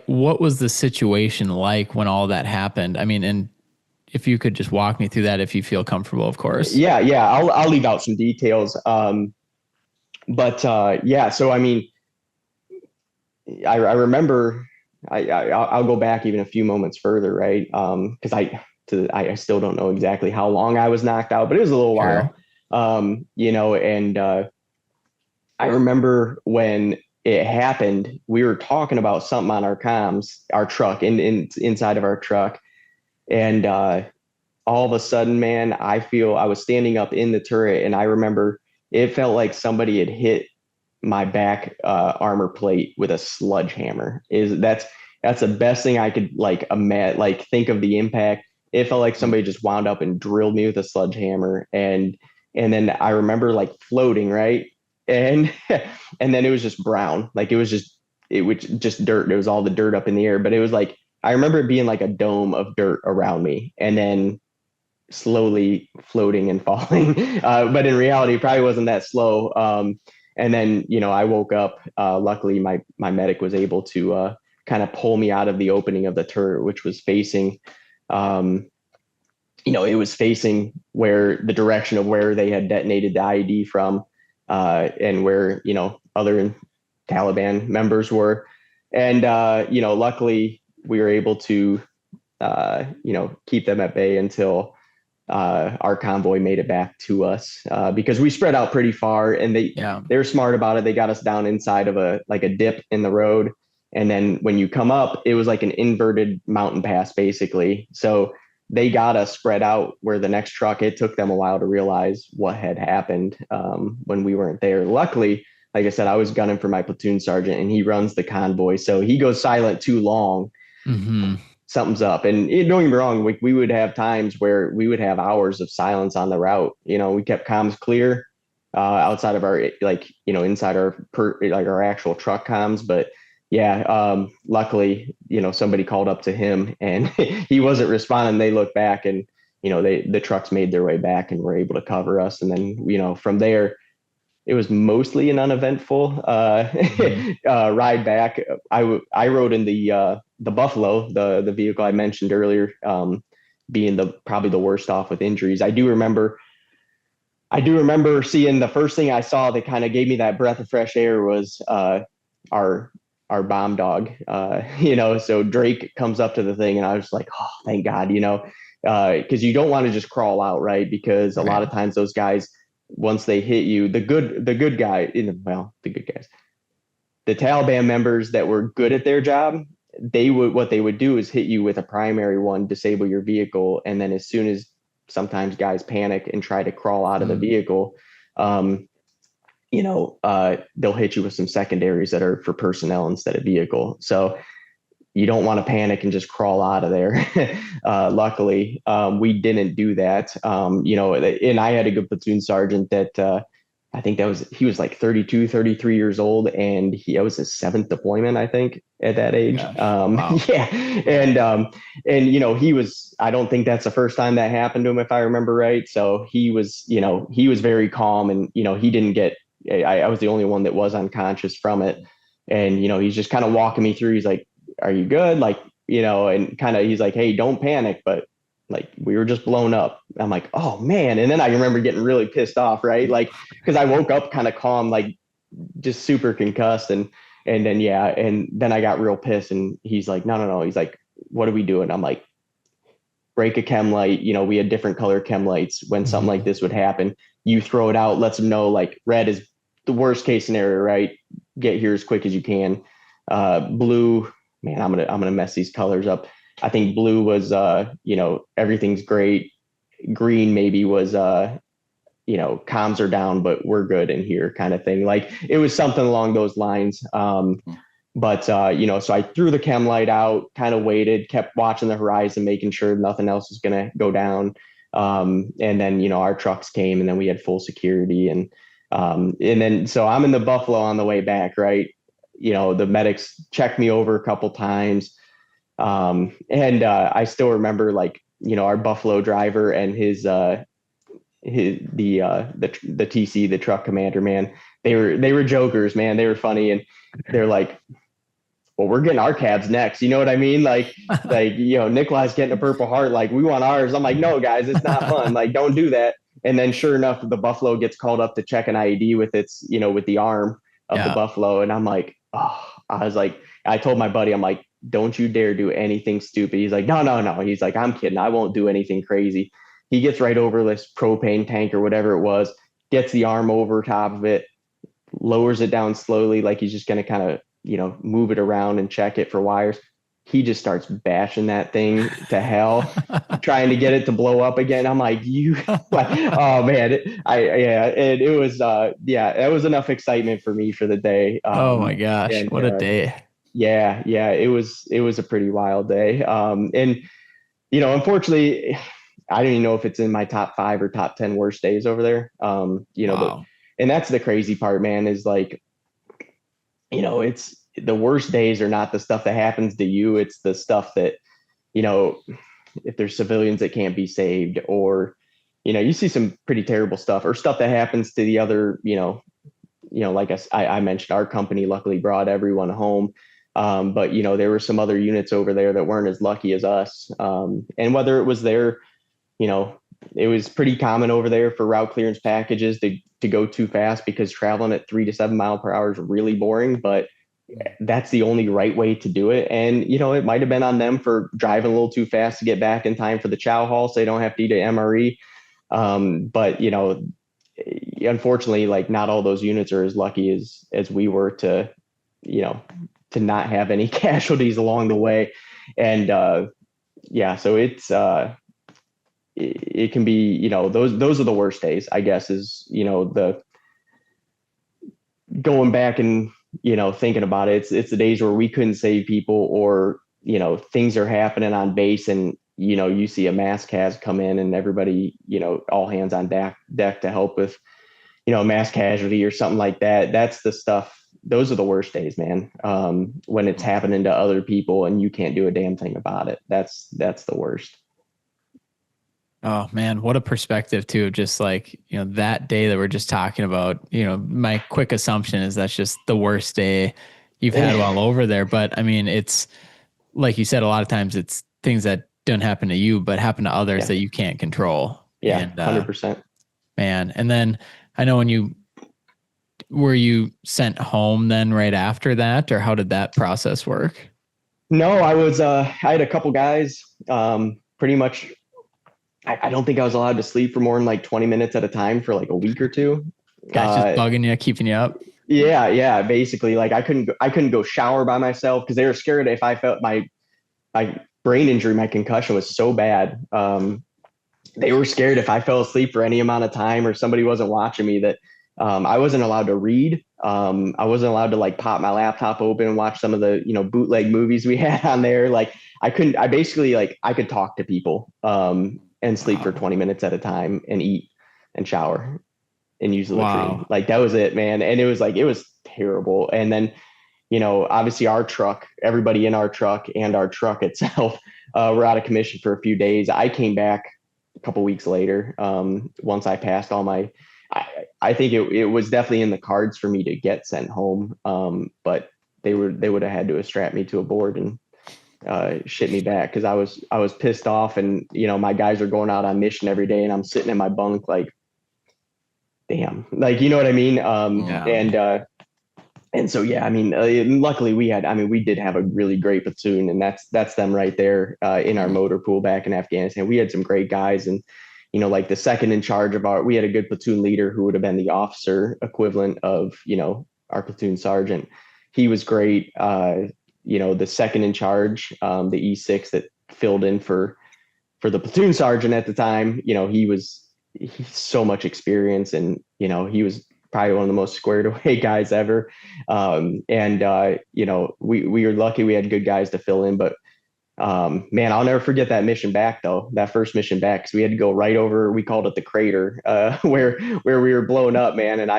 what was the situation like when all that happened? I mean, and if you could just walk me through that, if you feel comfortable, of course. Yeah. I'll leave out some details. So, I mean, I remember, I'll go back even a few moments further, right? Because I still don't know exactly how long I was knocked out, but it was a little while. I remember when it happened, we were talking about something on our comms, our truck, inside of our truck. And all of a sudden, man, I was standing up in the turret, and I remember it felt like somebody had hit my back armor plate with a sledgehammer. That's the best thing I could think of the impact. It felt like somebody just wound up and drilled me with a sledgehammer. And then I remember floating, right? And then it was just brown. It was just dirt. It was all the dirt up in the air, but it was I remember it being like a dome of dirt around me. And then slowly floating and falling. But in reality, it probably wasn't that slow. And then, I woke up. Luckily, my medic was able to kind of pull me out of the opening of the turret, which was facing, it was facing where the direction of where they had detonated the IED from, and where, other Taliban members were. And, luckily we were able to, keep them at bay until our convoy made it back to us, because we spread out pretty far, and they were smart about it. They got us down inside of a dip in the road. And then when you come up, it was like an inverted mountain pass, basically. So they got us spread out where the next truck, it took them a while to realize what had happened when we weren't there. Luckily, like I said, I was gunning for my platoon sergeant, and he runs the convoy. So he goes silent too long. Mm-hmm. Something's up. And don't get me wrong, we would have times where we would have hours of silence on the route. We kept comms clear outside of our, inside our actual truck comms. But yeah, luckily, somebody called up to him, and he wasn't responding. They looked back, and, the trucks made their way back and were able to cover us. And then, from there, it was mostly an uneventful ride back. I rode in the Buffalo, the vehicle I mentioned earlier, being probably the worst off with injuries. I do remember seeing, the first thing I saw that kind of gave me that breath of fresh air was our bomb dog. So Drake comes up to the thing, and I was like, oh, thank God, because you don't want to just crawl out, right? Because a lot of times those guys, once they hit you, the good guys, the Taliban members that were good at their job, what they would do is hit you with a primary one, disable your vehicle, and then as soon as sometimes guys panic and try to crawl out of the vehicle, they'll hit you with some secondaries that are for personnel instead of vehicle. So you don't want to panic and just crawl out of there. Luckily, we didn't do that. And I had a good platoon sergeant that I think he was like 32, 33 years old, and that was his 7th deployment, I think, at that age. Wow. Yeah. And he was, I don't think that's the first time that happened to him, if I remember right. So he was very calm, and, he didn't get, I was the only one that was unconscious from it. And, he's just kind of walking me through. He's like, are you good? And kind of, he's like, hey, don't panic. But we were just blown up. I'm like, oh man. And then I remember getting really pissed off, right? Cause I woke up kind of calm, just super concussed. And then I got real pissed, and he's like, no. He's like, what are we doing? I'm like, break a chem light. We had different color chem lights when something like this would happen. You throw it out, lets them know red is the worst case scenario, right? Get here as quick as you can. Blue, man, I'm gonna mess these colors up. I think blue was everything's great. Green maybe was comms are down, but we're good in here, kind of thing. It was something along those lines. But so I threw the chem light out, kind of waited, kept watching the horizon, making sure nothing else was gonna go down. And then our trucks came, and then we had full security, and then so I'm in the Buffalo on the way back, right? The medics checked me over a couple times. And I still remember our Buffalo driver and the TC, the truck commander, man, they were jokers, man. They were funny, and they're like, well, we're getting our cabs next. You know what I mean? Nikolai's getting a Purple Heart. We want ours. I'm like, no, guys, it's not fun. Don't do that. And then sure enough, the Buffalo gets called up to check an IED with its, with the arm of the Buffalo. And I'm like, oh, I told my buddy, I'm like, don't you dare do anything stupid. He's like, no. He's like, I'm kidding. I won't do anything crazy. He gets right over this propane tank or whatever it was, gets the arm over top of it, lowers it down slowly. He's just going to kind of, move it around and check it for wires. He just starts bashing that thing to hell, trying to get it to blow up again. I'm like, oh man, and it was, that was enough excitement for me for the day. Oh my gosh, what a day. Yeah, it was a pretty wild day. And unfortunately, I don't even know if it's in my top 5 or top 10 worst days over there. Wow. But, and that's the crazy part, man, is it's the worst days are not the stuff that happens to you. It's the stuff that, if there's civilians that can't be saved, or, you see some pretty terrible stuff, or stuff that happens to the other, like I mentioned, our company luckily brought everyone home. But there were some other units over there that weren't as lucky as us. And whether it was their, it was pretty common over there for route clearance packages to go too fast, because traveling at 3 to 7 mile per hour is really boring, but that's the only right way to do it. And, it might've been on them for driving a little too fast to get back in time for the chow hall, so they don't have to eat an MRE. But, unfortunately, like, not all those units are as lucky as we were to not have any casualties along the way. And, so it can be, those are the worst days, I guess, is, the going back and, thinking about it. It's the days where we couldn't save people, or, things are happening on base, and, you see a mass cas come in, and everybody, all hands on deck to help with, mass casualty or something like that. That's the stuff. Those are the worst days, man. When it's happening to other people and you can't do a damn thing about it. That's the worst. Oh man, what a perspective too. Just like, that day that we're just talking about, my quick assumption is that's just the worst day you've had while over there. But I mean, it's like you said, a lot of times it's things that don't happen to you, but happen to others that you can't control. Yeah. And, 100%. Man. And then I know were you sent home then right after that, or how did that process work? No, I had a couple guys, pretty much. I don't think I was allowed to sleep for more than like 20 minutes at a time for like a week or two. Guys just bugging you, keeping you up. Yeah. Basically, like I couldn't go shower by myself, because they were scared if I felt my brain injury, my concussion was so bad. They were scared if I fell asleep for any amount of time, or somebody wasn't watching me, that I wasn't allowed to read. I wasn't allowed to like pop my laptop open and watch some of the, bootleg movies we had on there. Like I could talk to people, and sleep for 20 minutes at a time, and eat and shower and use the latrine. Like that was it, man. And it was terrible. And then, obviously our truck, everybody in our truck and our truck itself, were out of commission for a few days. I came back a couple weeks later. Once I passed all my, I think it was definitely in the cards for me to get sent home. But they would have had to have strapped me to a board and shit me back, because I was pissed off, and my guys are going out on mission every day, and I'm sitting in my bunk like, damn, like, you know what I mean? And so I mean, luckily we did have a really great platoon, and that's them right there in our motor pool back in Afghanistan. We had some great guys, and like the second in charge of we had a good platoon leader who would have been the officer equivalent of our platoon sergeant. He was great. The second in charge, the E6 that filled in for the platoon sergeant at the time, he's so much experience, and, he was probably one of the most squared away guys ever. We were lucky we had good guys to fill in, but man, I'll never forget that mission back though, that first mission back, because we had to go right over, we called it the crater, where we were blown up, man. And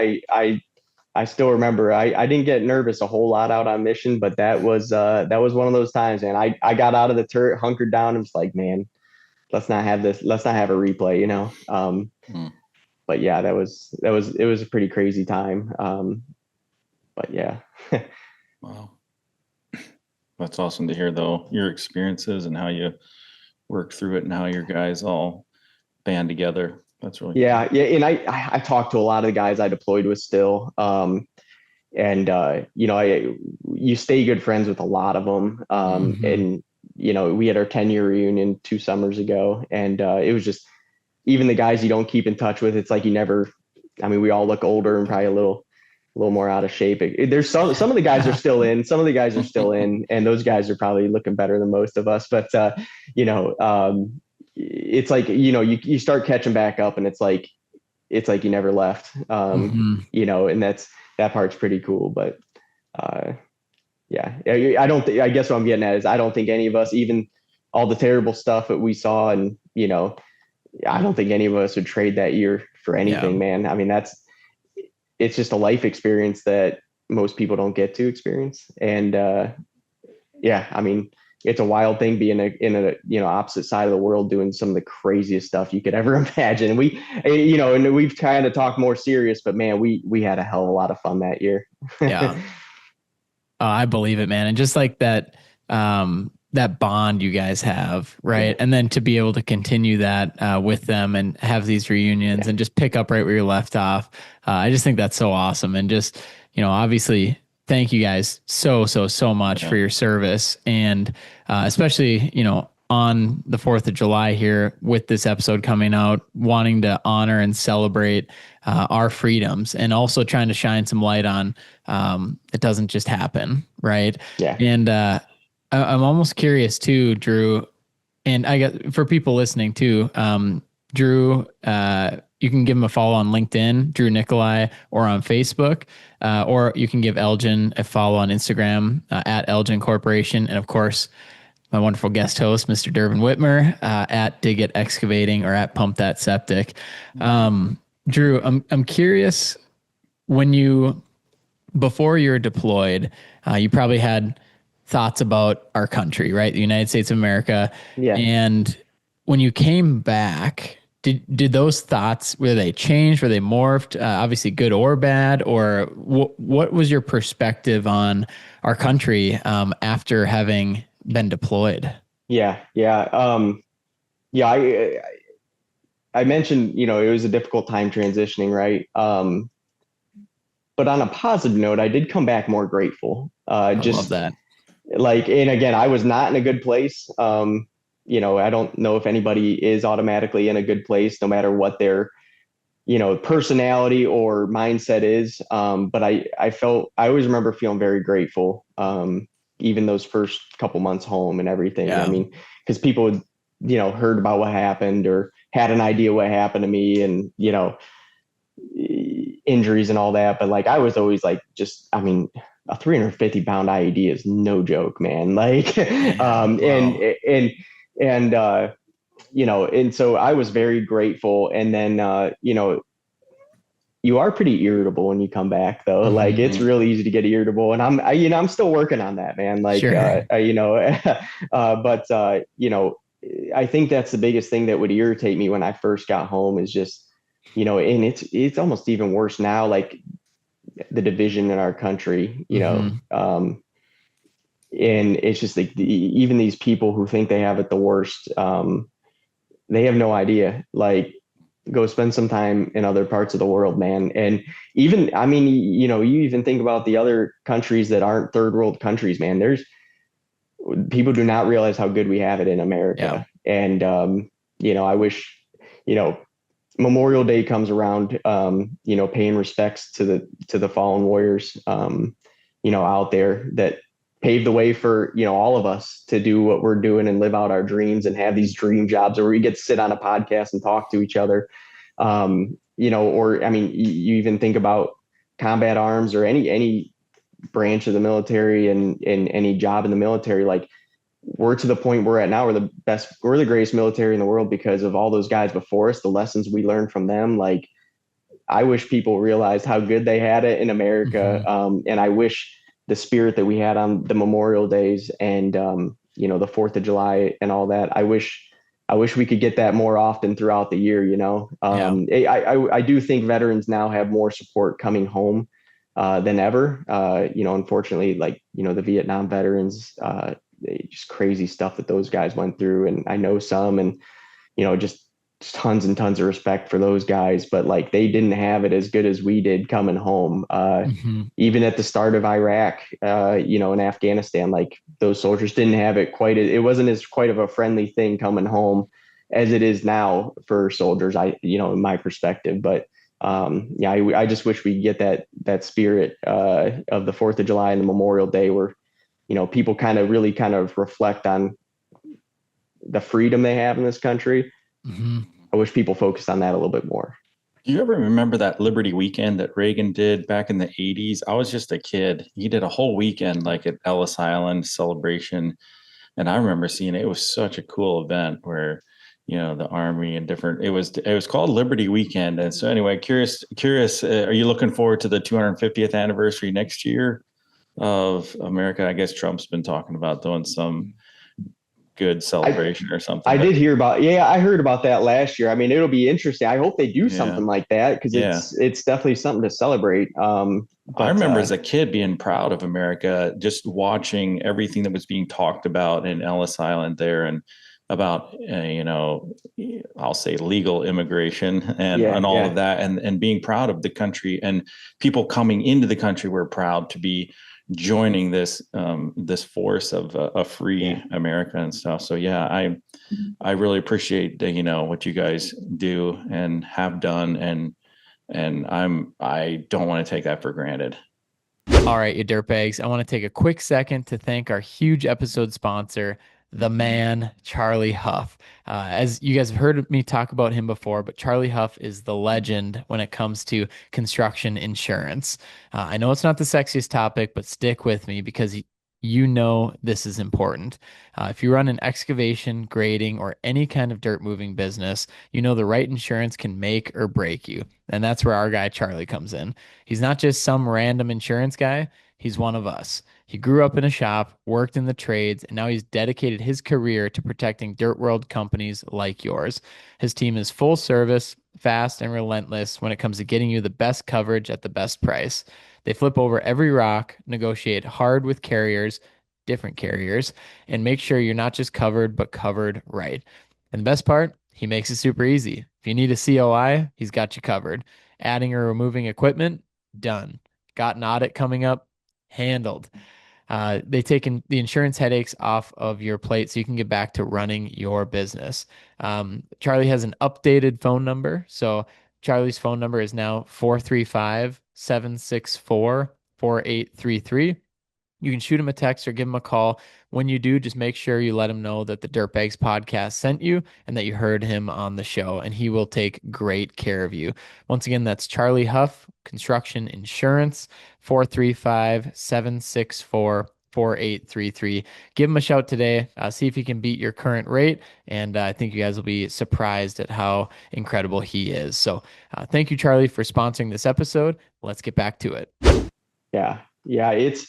I still remember, I didn't get nervous a whole lot out on mission, but that was one of those times, man. I got out of the turret, hunkered down, and was like, man, let's not have a replay, But yeah, it was a pretty crazy time. But yeah. Wow. That's awesome to hear though, your experiences and how you work through it, and how your guys all band together. That's really cool. And I talked to a lot of the guys I deployed with still. You stay good friends with a lot of them. And we had our 10-year reunion 2 summers ago, and it was just, even the guys you don't keep in touch with, it's like we all look older and probably a little more out of shape. There's some of the guys are still in, and those guys are probably looking better than most of us. But it's like, you start catching back up, and it's like you never left. And that part's pretty cool. But I guess what I'm getting at is, I don't think any of us, even all the terrible stuff that we saw, and I don't think any of us would trade that year for anything, man. I mean, it's just a life experience that most people don't get to experience. And I mean, it's a wild thing being in a, you know, opposite side of the world doing some of the craziest stuff you could ever imagine. And you know, and we've kind of talked more serious, but man, we had a hell of a lot of fun that year. Yeah. I believe it, man. And just like that, that bond you guys have, right? Yeah. And then to be able to continue that with them and have these reunions and just pick up right where you left off. I just think that's so awesome. And just, you know, obviously thank you guys so much for your service. And especially, you know, on the 4th of July here with this episode coming out, wanting to honor and celebrate our freedoms and also trying to shine some light on it doesn't just happen, right? Yeah. And I'm almost curious too, Drew, and I got for people listening too, Drew, you can give him a follow on LinkedIn, Drew Nickoli, or on Facebook, or you can give Eljen a follow on Instagram at Eljen Corporation, and of course, my wonderful guest host, Mr. Dervin Witmer, at Dig It Excavating or at Pump That Septic. Drew, I'm curious, before you were deployed, you probably had thoughts about our country, right? The United States of America. Yeah. And when you came back, did those thoughts, were they changed? Were they morphed? Obviously good or bad, or what was your perspective on our country after having been deployed? Yeah. I mentioned, you know, it was a difficult time transitioning, right? But on a positive note, I did come back more grateful. I love that. Like, and again, I was not in a good place. You know, I don't know if anybody is automatically in a good place, no matter what their, you know, personality or mindset is. But I always remember feeling very grateful. Even those first couple months home and everything. Yeah. I mean, because people would, you know, heard about what happened or had an idea what happened to me and, you know, injuries and all that. But like, I was always like, just, I mean, a 350-pound IED is no joke, man. Like, wow. and you know, and so I was very grateful. And then, you know, you are pretty irritable when you come back though. Mm-hmm. Like it's really easy to get irritable, and I'm still working on that, man. Like, sure. You know, but you know, I think that's the biggest thing that would irritate me when I first got home is just, you know, and it's almost even worse now, like the division in our country, you know, and it's just like even these people who think they have it the worst, they have no idea. Like, go spend some time in other parts of the world, man. And even, I mean, you know, you even think about the other countries that aren't third world countries, man. There's people do not realize how good we have it in America. Yeah. And, you know, I wish, you know, Memorial Day comes around, you know, paying respects to the fallen warriors, you know, out there that paved the way for, you know, all of us to do what we're doing and live out our dreams and have these dream jobs where we get to sit on a podcast and talk to each other. You know, or, I mean, you even think about combat arms or any branch of the military and any job in the military, like we're to the point we're at now. We're the greatest military in the world because of all those guys before us, the lessons we learned from them. Like, I wish people realized how good they had it in America. And I wish the spirit that we had on the Memorial Days and, you know, the 4th of July and all that. I wish we could get that more often throughout the year, you know. I do think veterans now have more support coming home than ever. You know, unfortunately, like, you know, the Vietnam veterans, just crazy stuff that those guys went through. And I know some, and, you know, just tons and tons of respect for those guys, but like they didn't have it as good as we did coming home. Even at the start of Iraq, you know, in Afghanistan, like those soldiers didn't have it it wasn't as quite of a friendly thing coming home as it is now for soldiers, you know, in my perspective. But yeah, I just wish we get that spirit of the 4th of July and the Memorial Day where, you know, people really kind of reflect on the freedom they have in this country. I wish people focused on that a little bit more. Do you ever remember that Liberty Weekend that Reagan did back in the 80s? I was just a kid. He did a whole weekend like at Ellis Island celebration. And I remember seeing it. It was such a cool event where, you know, the Army and different, it was called Liberty Weekend. And so anyway, curious, are you looking forward to the 250th anniversary next year of America? I guess Trump's been talking about doing some good celebration or something. I did hear about, I heard about that last year. I mean, it'll be interesting. I hope they do something like that, because it's definitely something to celebrate. I remember as a kid being proud of America, just watching everything that was being talked about in Ellis Island there, and about, I'll say legal immigration and all of that, and being proud of the country, and people coming into the country were proud to be joining this force of a free America and stuff. So I really appreciate what you guys do and have done, and I don't want to take that for granted. All right, you dirtbags, I want to take a quick second to thank our huge episode sponsor, the man, Charlie Huff. As you guys have heard me talk about him before, but Charlie Huff is the legend when it comes to construction insurance. I know it's not the sexiest topic, but stick with me, because this is important. If you run an excavation, grading, or any kind of dirt moving business, the right insurance can make or break you. And that's where our guy Charlie comes in. He's not just some random insurance guy. He's one of us. He grew up in a shop, worked in the trades, and now he's dedicated his career to protecting dirt world companies like yours. His team is full service, fast, and relentless when it comes to getting you the best coverage at the best price. They flip over every rock, negotiate hard with carriers, different carriers, and make sure you're not just covered, but covered right. And the best part, he makes it super easy. If you need a COI, he's got you covered. Adding or removing equipment, done. Got an audit coming up, handled. They've taken the insurance headaches off of your plate so you can get back to running your business. Charlie has an updated phone number. So Charlie's phone number is now 435-764-4833. You can shoot him a text or give him a call. When you do, just make sure you let him know that the Dirtbags podcast sent you and that you heard him on the show, and he will take great care of you. Once again, that's Charlie Huff, Construction Insurance, 435-764-4833. Give him a shout today. See if he can beat your current rate, and I think you guys will be surprised at how incredible he is. So thank you, Charlie, for sponsoring this episode. Let's get back to it. Yeah, it's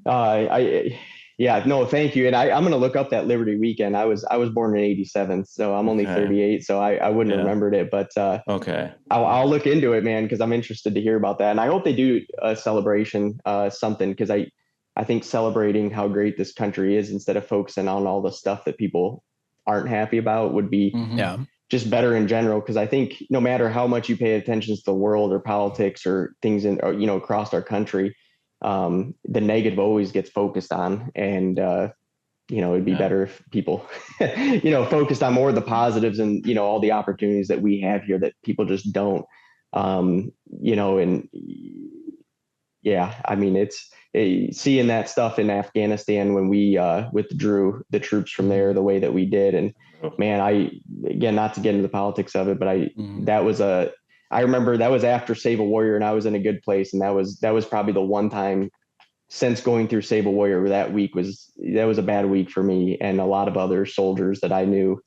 no, thank you. And I'm going to look up that Liberty weekend. I was born in 87, so I'm only 38. So I wouldn't have remembered it, but okay. I'll look into it, man, because I'm interested to hear about that. And I hope they do a celebration, something, because I think celebrating how great this country is instead of focusing on all the stuff that people aren't happy about would be just better in general. Because I think no matter how much you pay attention to the world or politics or things across our country, the negative always gets focused on, and it'd be better if people focused on more of the positives and all the opportunities that we have here that people just don't. I mean, it's seeing that stuff in Afghanistan when we withdrew the troops from there the way that we did, and man, not to get into the politics of it, but I remember that was after Save a Warrior, and I was in a good place. And that was probably the one time since going through Save a Warrior where that was a bad week for me and a lot of other soldiers that I knew,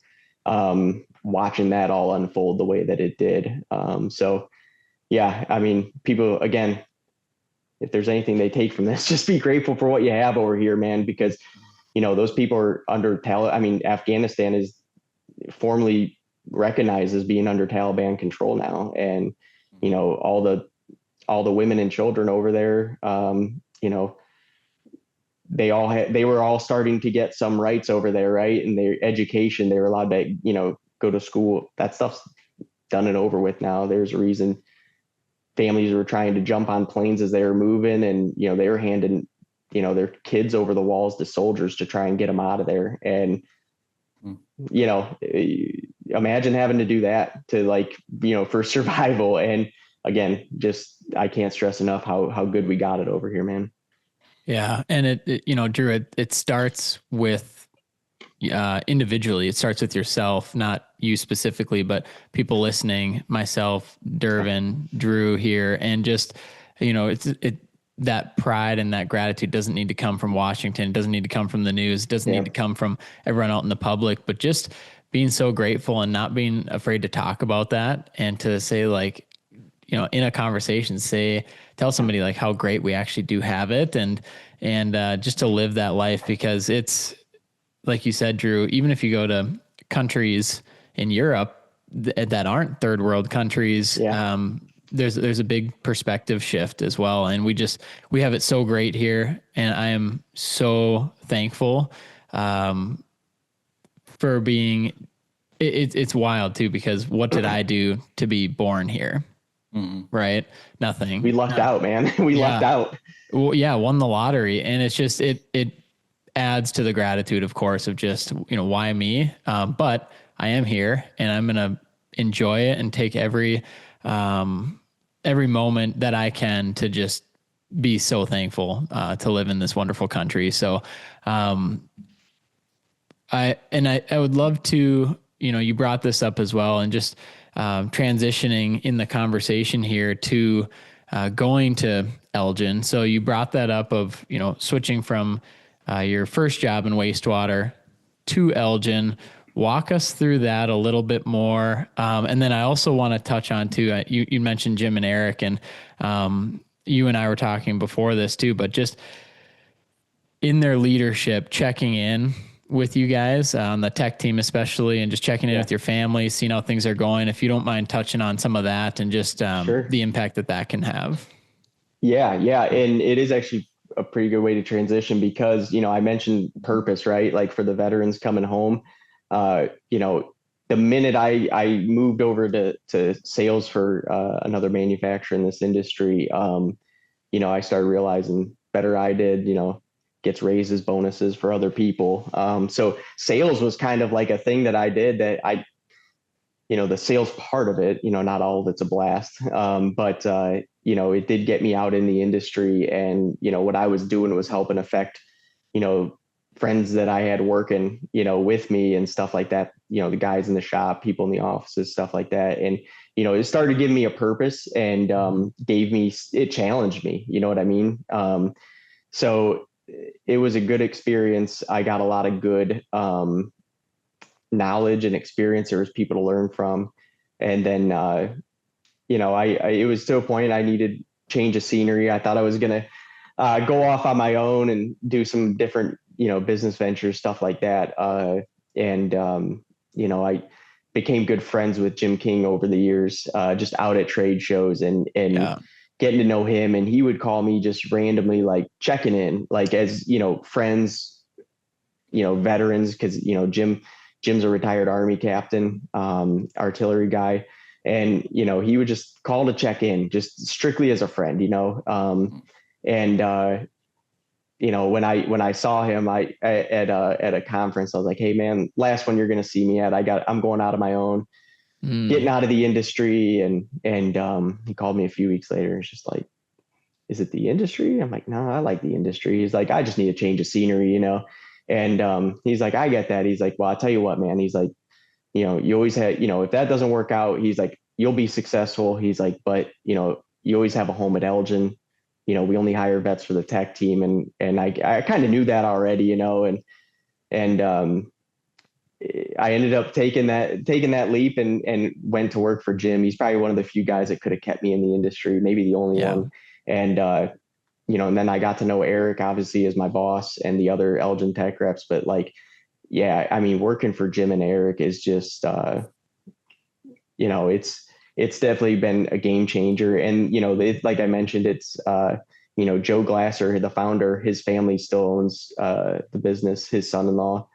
watching that all unfold the way that it did. I mean, people, again, if there's anything they take from this, just be grateful for what you have over here, man, because, those people are under Afghanistan is formally recognized as being under Taliban control now, and all the women and children over there, they were all starting to get some rights over there, right? And their education, they were allowed to go to school. That stuff's done and over with now. There's a reason families were trying to jump on planes as they were moving, and they were handing their kids over the walls to soldiers to try and get them out of there. And imagine having to do that to for survival. And again, I can't stress enough how good we got it over here, man. Yeah. And it Drew, it starts with individually. It starts with yourself, not you specifically, but people listening, myself, Dervin, Drew here, and just, that pride and that gratitude doesn't need to come from Washington. It doesn't need to come from the news. It doesn't need to come from everyone out in the public, but just being so grateful and not being afraid to talk about that, and to say, in a conversation, tell somebody how great we actually do have it, and just to live that life, because it's like you said, Drew, even if you go to countries in Europe that aren't third world countries, there's a big perspective shift as well. And we have it so great here. And I am so thankful, for being, it's wild too, because what did I do to be born here? Right? Nothing. We lucked out, man. We lucked out. Well, yeah, won the lottery. And it's just, it adds to the gratitude, of course, of just, why me? But I am here and I'm going to enjoy it and take every moment that I can to just be so thankful, to live in this wonderful country. So, I would love to, you brought this up as well, and just transitioning in the conversation here to going to Eljen. So you brought that up of, switching from your first job in wastewater to Eljen. Walk us through that a little bit more. And then I also want to touch on too, you mentioned Jim and Eric, and you and I were talking before this too, but just in their leadership, checking in with you guys on the tech team, especially, and just checking in with your family, seeing how things are going. If you don't mind touching on some of that and just the impact that can have. Yeah. And it is actually a pretty good way to transition because, I mentioned purpose, right? Like for the veterans coming home, the minute I moved over to sales for another manufacturer in this industry, I started realizing better I did, gets raises, bonuses for other people. So sales was kind of like a thing that I did that the sales part of it, not all of it's a blast. But it did get me out in the industry, and, what I was doing was helping affect, friends that I had working, with me and stuff like that, the guys in the shop, people in the offices, stuff like that. And, it started giving me a purpose and it challenged me, you know what I mean? So it was a good experience. I got a lot of good knowledge and experience. There was people to learn from. And then, it was to a point I needed change of scenery. I thought I was going to go off on my own and do some different, business ventures, stuff like that. I became good friends with Jim King over the years, just out at trade shows and getting to know him. And he would call me just randomly, like checking in, like as, friends, veterans, cause Jim's a retired Army captain, artillery guy. And, he would just call to check in just strictly as a friend, when I saw him, at a conference, I was like, hey man, last one you're going to see me at, I'm going out on my own, getting out of the industry. And he called me a few weeks later. It's just like, is it the industry? I'm like, no, I like the industry. He's like, I just need a change of scenery, And he's like, I get that. He's like, well, I'll tell you what, man. He's like, you always have, if that doesn't work out, he's like, you'll be successful. He's like, but you always have a home at Eljen. We only hire vets for the tech team. And I kind of knew that already, and I ended up taking that leap and went to work for Jim. He's probably one of the few guys that could have kept me in the industry, maybe the only one. And, and then I got to know Eric, obviously, as my boss, and the other Eljen tech reps. But working for Jim and Eric is just, it's definitely been a game changer. And, like I mentioned, it's, Joe Glasser, the founder, his family still owns the business, his son-in-law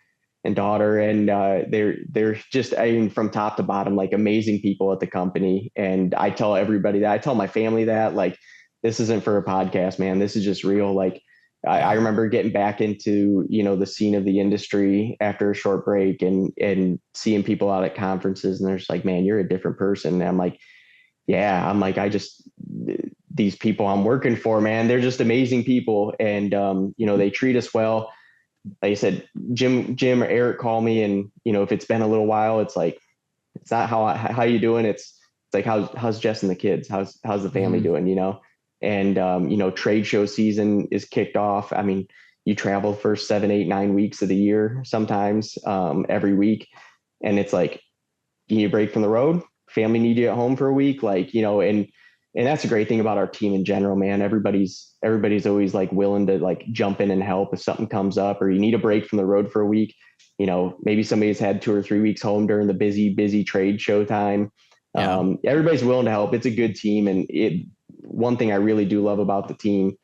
and daughter. And they're just, from top to bottom, like amazing people at the company. And I tell everybody that. I tell my family that, like, this isn't for a podcast, man. This is just real. Like, I remember getting back into, the scene of the industry after a short break and seeing people out at conferences, and they're just like, man, you're a different person. And I'm like, these people I'm working for, man, they're just amazing people. And, they treat us well. Like I said, Jim or Eric call me, and, if it's been a little while, it's like, it's not how you doing? It's like, how's Jess and the kids? How's the family doing, And, trade show season is kicked off. I mean, you travel for 7, 8, 9 weeks of the year, sometimes every week. And it's like, you need a break from the road, family need you at home for a week. Like, and and that's a great thing about our team in general, man. Everybody's always like willing to like jump in and help if something comes up or you need a break from the road for a week. Maybe somebody's had 2 or 3 weeks home during the busy trade show time. Yeah. Everybody's willing to help. It's a good team. And one thing I really do love about the team,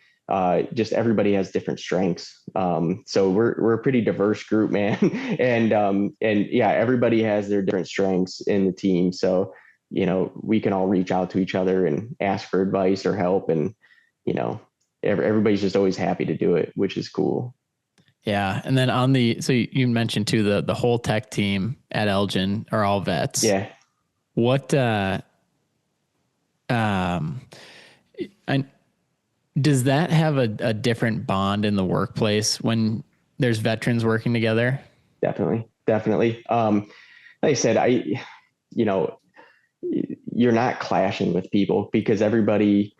just everybody has different strengths. So we're a pretty diverse group, man. and yeah, everybody has their different strengths in the team. So, we can all reach out to each other and ask for advice or help. And, everybody's just always happy to do it, which is cool. Yeah. And then so you mentioned too, the whole tech team at Eljen are all vets. Yeah. What, does that have a different bond in the workplace when there's veterans working together? Definitely. Like I said, you're not clashing with people because everybody,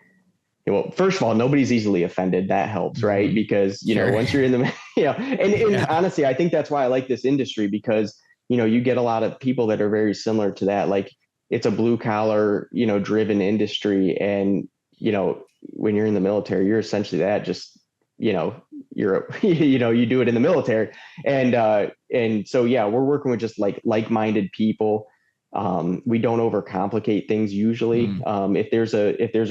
well, first of all, nobody's easily offended. That helps, right? Because, once you're in the, and honestly, I think that's why I like this industry because, you get a lot of people that are very similar to that. Like it's a blue collar, driven industry. And, when you're in the military, you're essentially that just, you're, you do it in the military. And so, yeah, we're working with just like-minded people. We don't overcomplicate things usually. If there's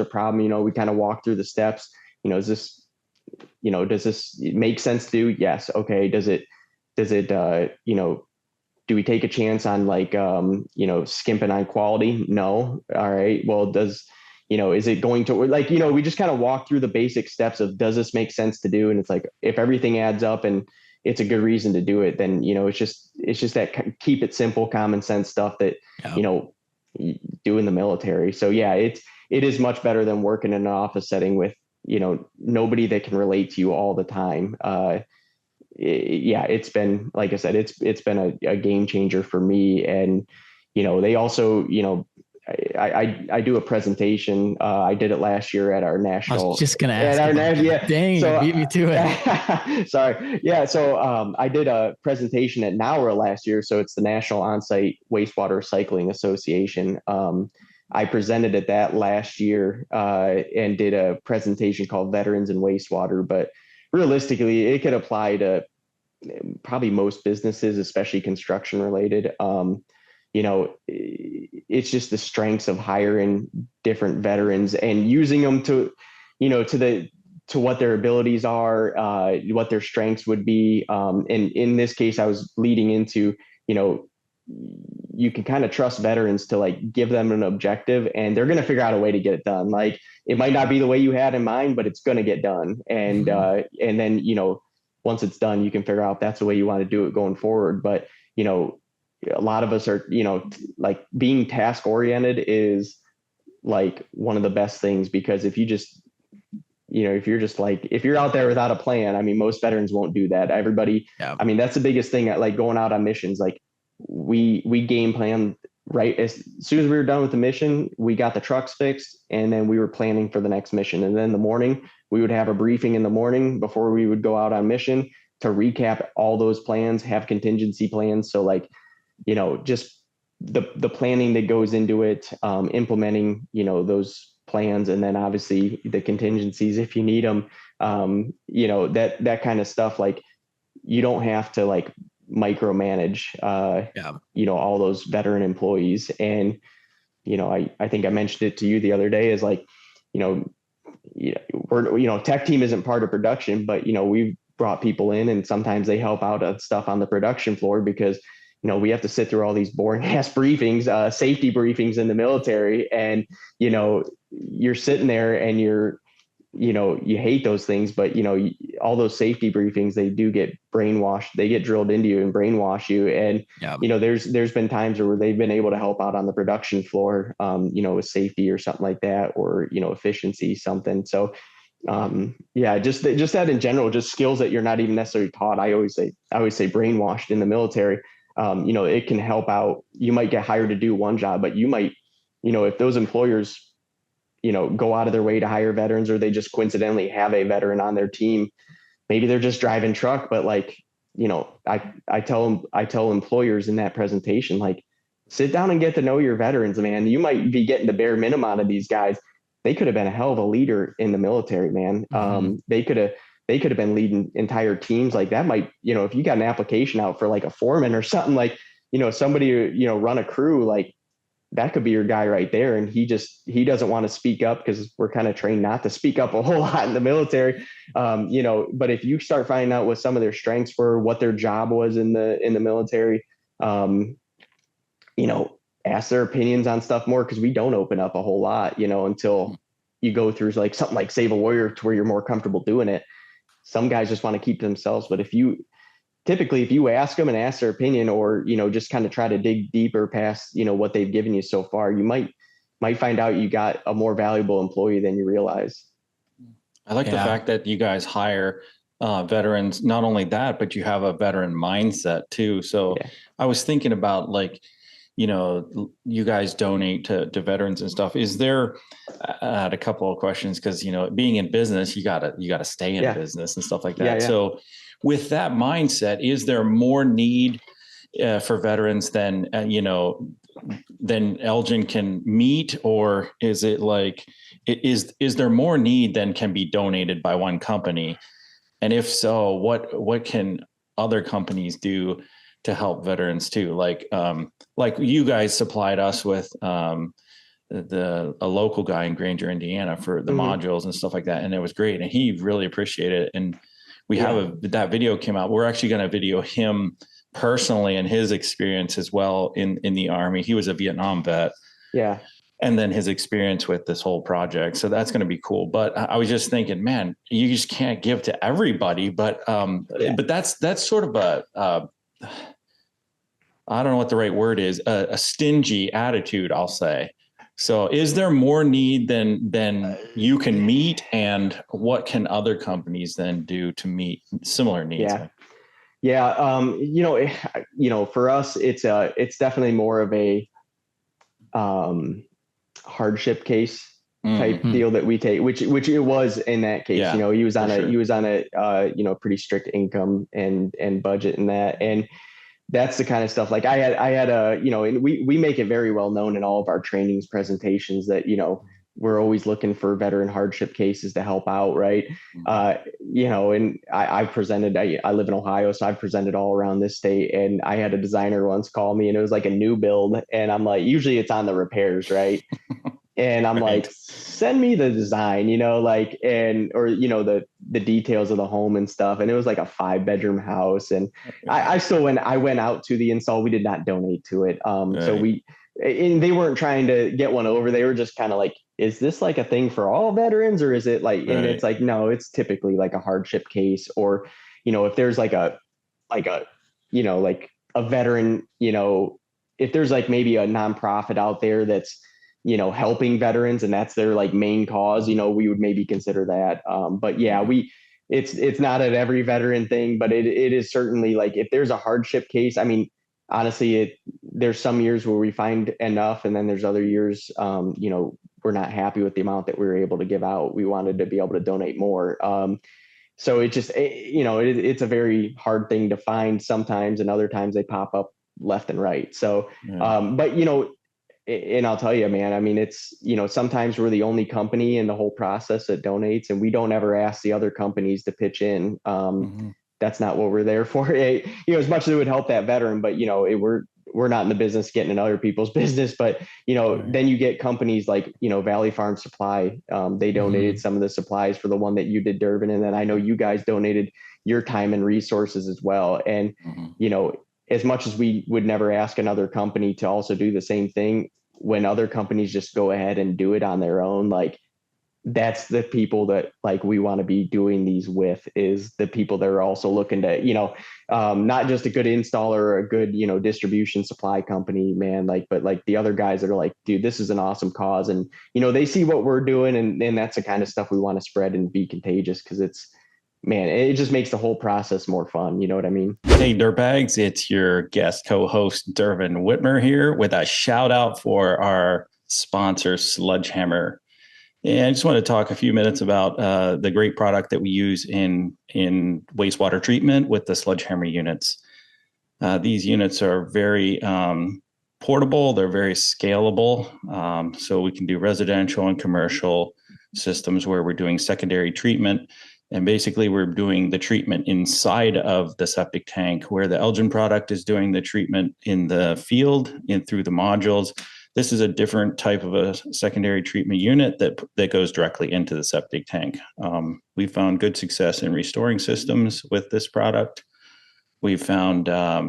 a problem, we kind of walk through the steps. Does this make sense to do? Yes. Okay. Does it, do we take a chance on skimping on quality? No. All right. Well, is it going to we just kind of walk through the basic steps of, does this make sense to do? And it's like, if everything adds up and it's a good reason to do it, then, it's just that keep it simple, common sense stuff that, you do in the military. So yeah, it is much better than working in an office setting with, nobody that can relate to you all the time. Yeah, it's been, like I said, it's been a game changer for me. And, they also, I do a presentation. I did it last year at our national. I was just going to ask. Yeah. Dang, so, you beat me to it. Sorry. Yeah. So I did a presentation at NOWRA last year. So it's the National Onsite Wastewater Recycling Association. I presented at that last year and did a presentation called Veterans and Wastewater. But realistically, it could apply to probably most businesses, especially construction related. It's just the strengths of hiring different veterans and using them to what their abilities are, what their strengths would be. And in this case, I was leading into, you can kind of trust veterans to give them an objective and they're going to figure out a way to get it done. Like it might not be the way you had in mind, but it's going to get done. And, and then, once it's done, you can figure out if that's the way you want to do it going forward. But, a lot of us are, being task oriented is one of the best things, because if you just, if you're out there without a plan, I mean, most veterans won't do that. Everybody, yeah. I mean, that's the biggest thing at going out on missions. We game plan right as soon as we were done with the mission, we got the trucks fixed and then we were planning for the next mission. And then in the morning, we would have a briefing in the morning before we would go out on mission to recap all those plans, have contingency plans. So just the planning that goes into it, implementing, those plans, and then obviously the contingencies if you need them, that kind of stuff. You don't have to micromanage, all those veteran employees. And, I think I mentioned it to you the other day is we're, tech team isn't part of production, but, we've brought people in and sometimes they help out on stuff on the production floor because we have to sit through all these boring ass briefings, safety briefings in the military. And, you're sitting there and you hate those things, but, all those safety briefings, they do get brainwashed. They get drilled into you and brainwash you. And, there's been times where they've been able to help out on the production floor, with safety or something like that, or, efficiency, something. So, just that in general, just skills that you're not even necessarily taught. I always say brainwashed in the military. It can help out. You might get hired to do one job, but you might, if those employers, go out of their way to hire veterans, or they just coincidentally have a veteran on their team, maybe they're just driving truck, but I tell employers in that presentation, sit down and get to know your veterans, man. You might be getting the bare minimum out of these guys. they could have been a hell of a leader in the military, man. They could have been leading entire teams. Like that might, if you got an application out for like a foreman or something, like, somebody, run a crew, like that could be your guy right there. And he doesn't want to speak up because we're kind of trained not to speak up a whole lot in the military. But if you start finding out what some of their strengths were, what their job was in the military, ask their opinions on stuff more, because we don't open up a whole lot, until you go through like something like Save a Warrior to where you're more comfortable doing it. Some guys just want to keep to themselves, but if you ask them and ask their opinion, or, just kind of try to dig deeper past, what they've given you so far, you might find out you got a more valuable employee than you realize. I like the fact that you guys hire veterans. Not only that, but you have a veteran mindset too. So I was thinking about, like, you guys donate to veterans and stuff. Is there, I had a couple of questions, because, being in business, you gotta stay in business and stuff like that. So with that mindset, is there more need for veterans than Eljen can meet? Or is it like, is there more need than can be donated by one company? And if so, what can other companies do to help veterans too? Like you guys supplied us with a local guy in Granger, Indiana, for the modules and stuff like that. And it was great. And he really appreciated it. And we have that video came out. We're actually going to video him personally and his experience as well in the Army. He was a Vietnam vet. Yeah. And then his experience with this whole project. So that's going to be cool. But I was just thinking, man, you just can't give to everybody. But that's sort of I don't know what the right word is, a stingy attitude, I'll say. So is there more need than you can meet, and what can other companies then do to meet similar needs? For us, it's definitely more of a hardship case type deal that we take, which it was in that case. He was on a pretty strict income and budget and that. And that's the kind of stuff, like I had and we make it very well known in all of our trainings presentations that, we're always looking for veteran hardship cases to help out. Right. And I've presented, I live in Ohio, so I've presented all around this state. And I had a designer once call me, and it was like a new build. And I'm like, usually it's on the repairs. Right. And I'm like, send me the design, or the details of the home and stuff. And it was like a 5-bedroom house. And I went out to the install. We did not donate to it. So they weren't trying to get one over. They were just kind of like, is this like a thing for all veterans, or is it like, and it's like, no, it's typically like a hardship case. Or, if there's like a veteran, if there's like maybe a nonprofit out there that's, helping veterans, and that's their like main cause, we would maybe consider that. But it's not at every veteran thing, but it is certainly like, if there's a hardship case, I mean, honestly, there's some years where we find enough, and then there's other years, we're not happy with the amount that we were able to give out. We wanted to be able to donate more. So it just, it's a very hard thing to find sometimes, and other times they pop up left and right. So, but and I'll tell you, man, I mean, it's, sometimes we're the only company in the whole process that donates, and we don't ever ask the other companies to pitch in. That's not what we're there for. As much as it would help that veteran, but we're not in the business getting in other people's business. But then you get companies like Valley Farm Supply. They donated some of the supplies for the one that you did, Dervin, and then I know you guys donated your time and resources as well. And as much as we would never ask another company to also do the same thing, when other companies just go ahead and do it on their own, like, that's the people that like we want to be doing these with, is the people that are also looking to, not just a good installer or a good, distribution supply company, man, like, but like the other guys that are like, dude, this is an awesome cause. And, they see what we're doing, and that's the kind of stuff we want to spread and be contagious, because it just makes the whole process more fun. You know what I mean? Hey, Dirtbags, it's your guest co-host, Dervin Witmer, here with a shout out for our sponsor, Sledgehammer. And I just want to talk a few minutes about the great product that we use in wastewater treatment with the Sledgehammer units. These units are very portable. They're very scalable. So we can do residential and commercial systems where we're doing secondary treatment. And basically, we're doing the treatment inside of the septic tank, where the Eljen product is doing the treatment in the field and through the modules. This is a different type of a secondary treatment unit that goes directly into the septic tank. We found good success in restoring systems with this product. We've found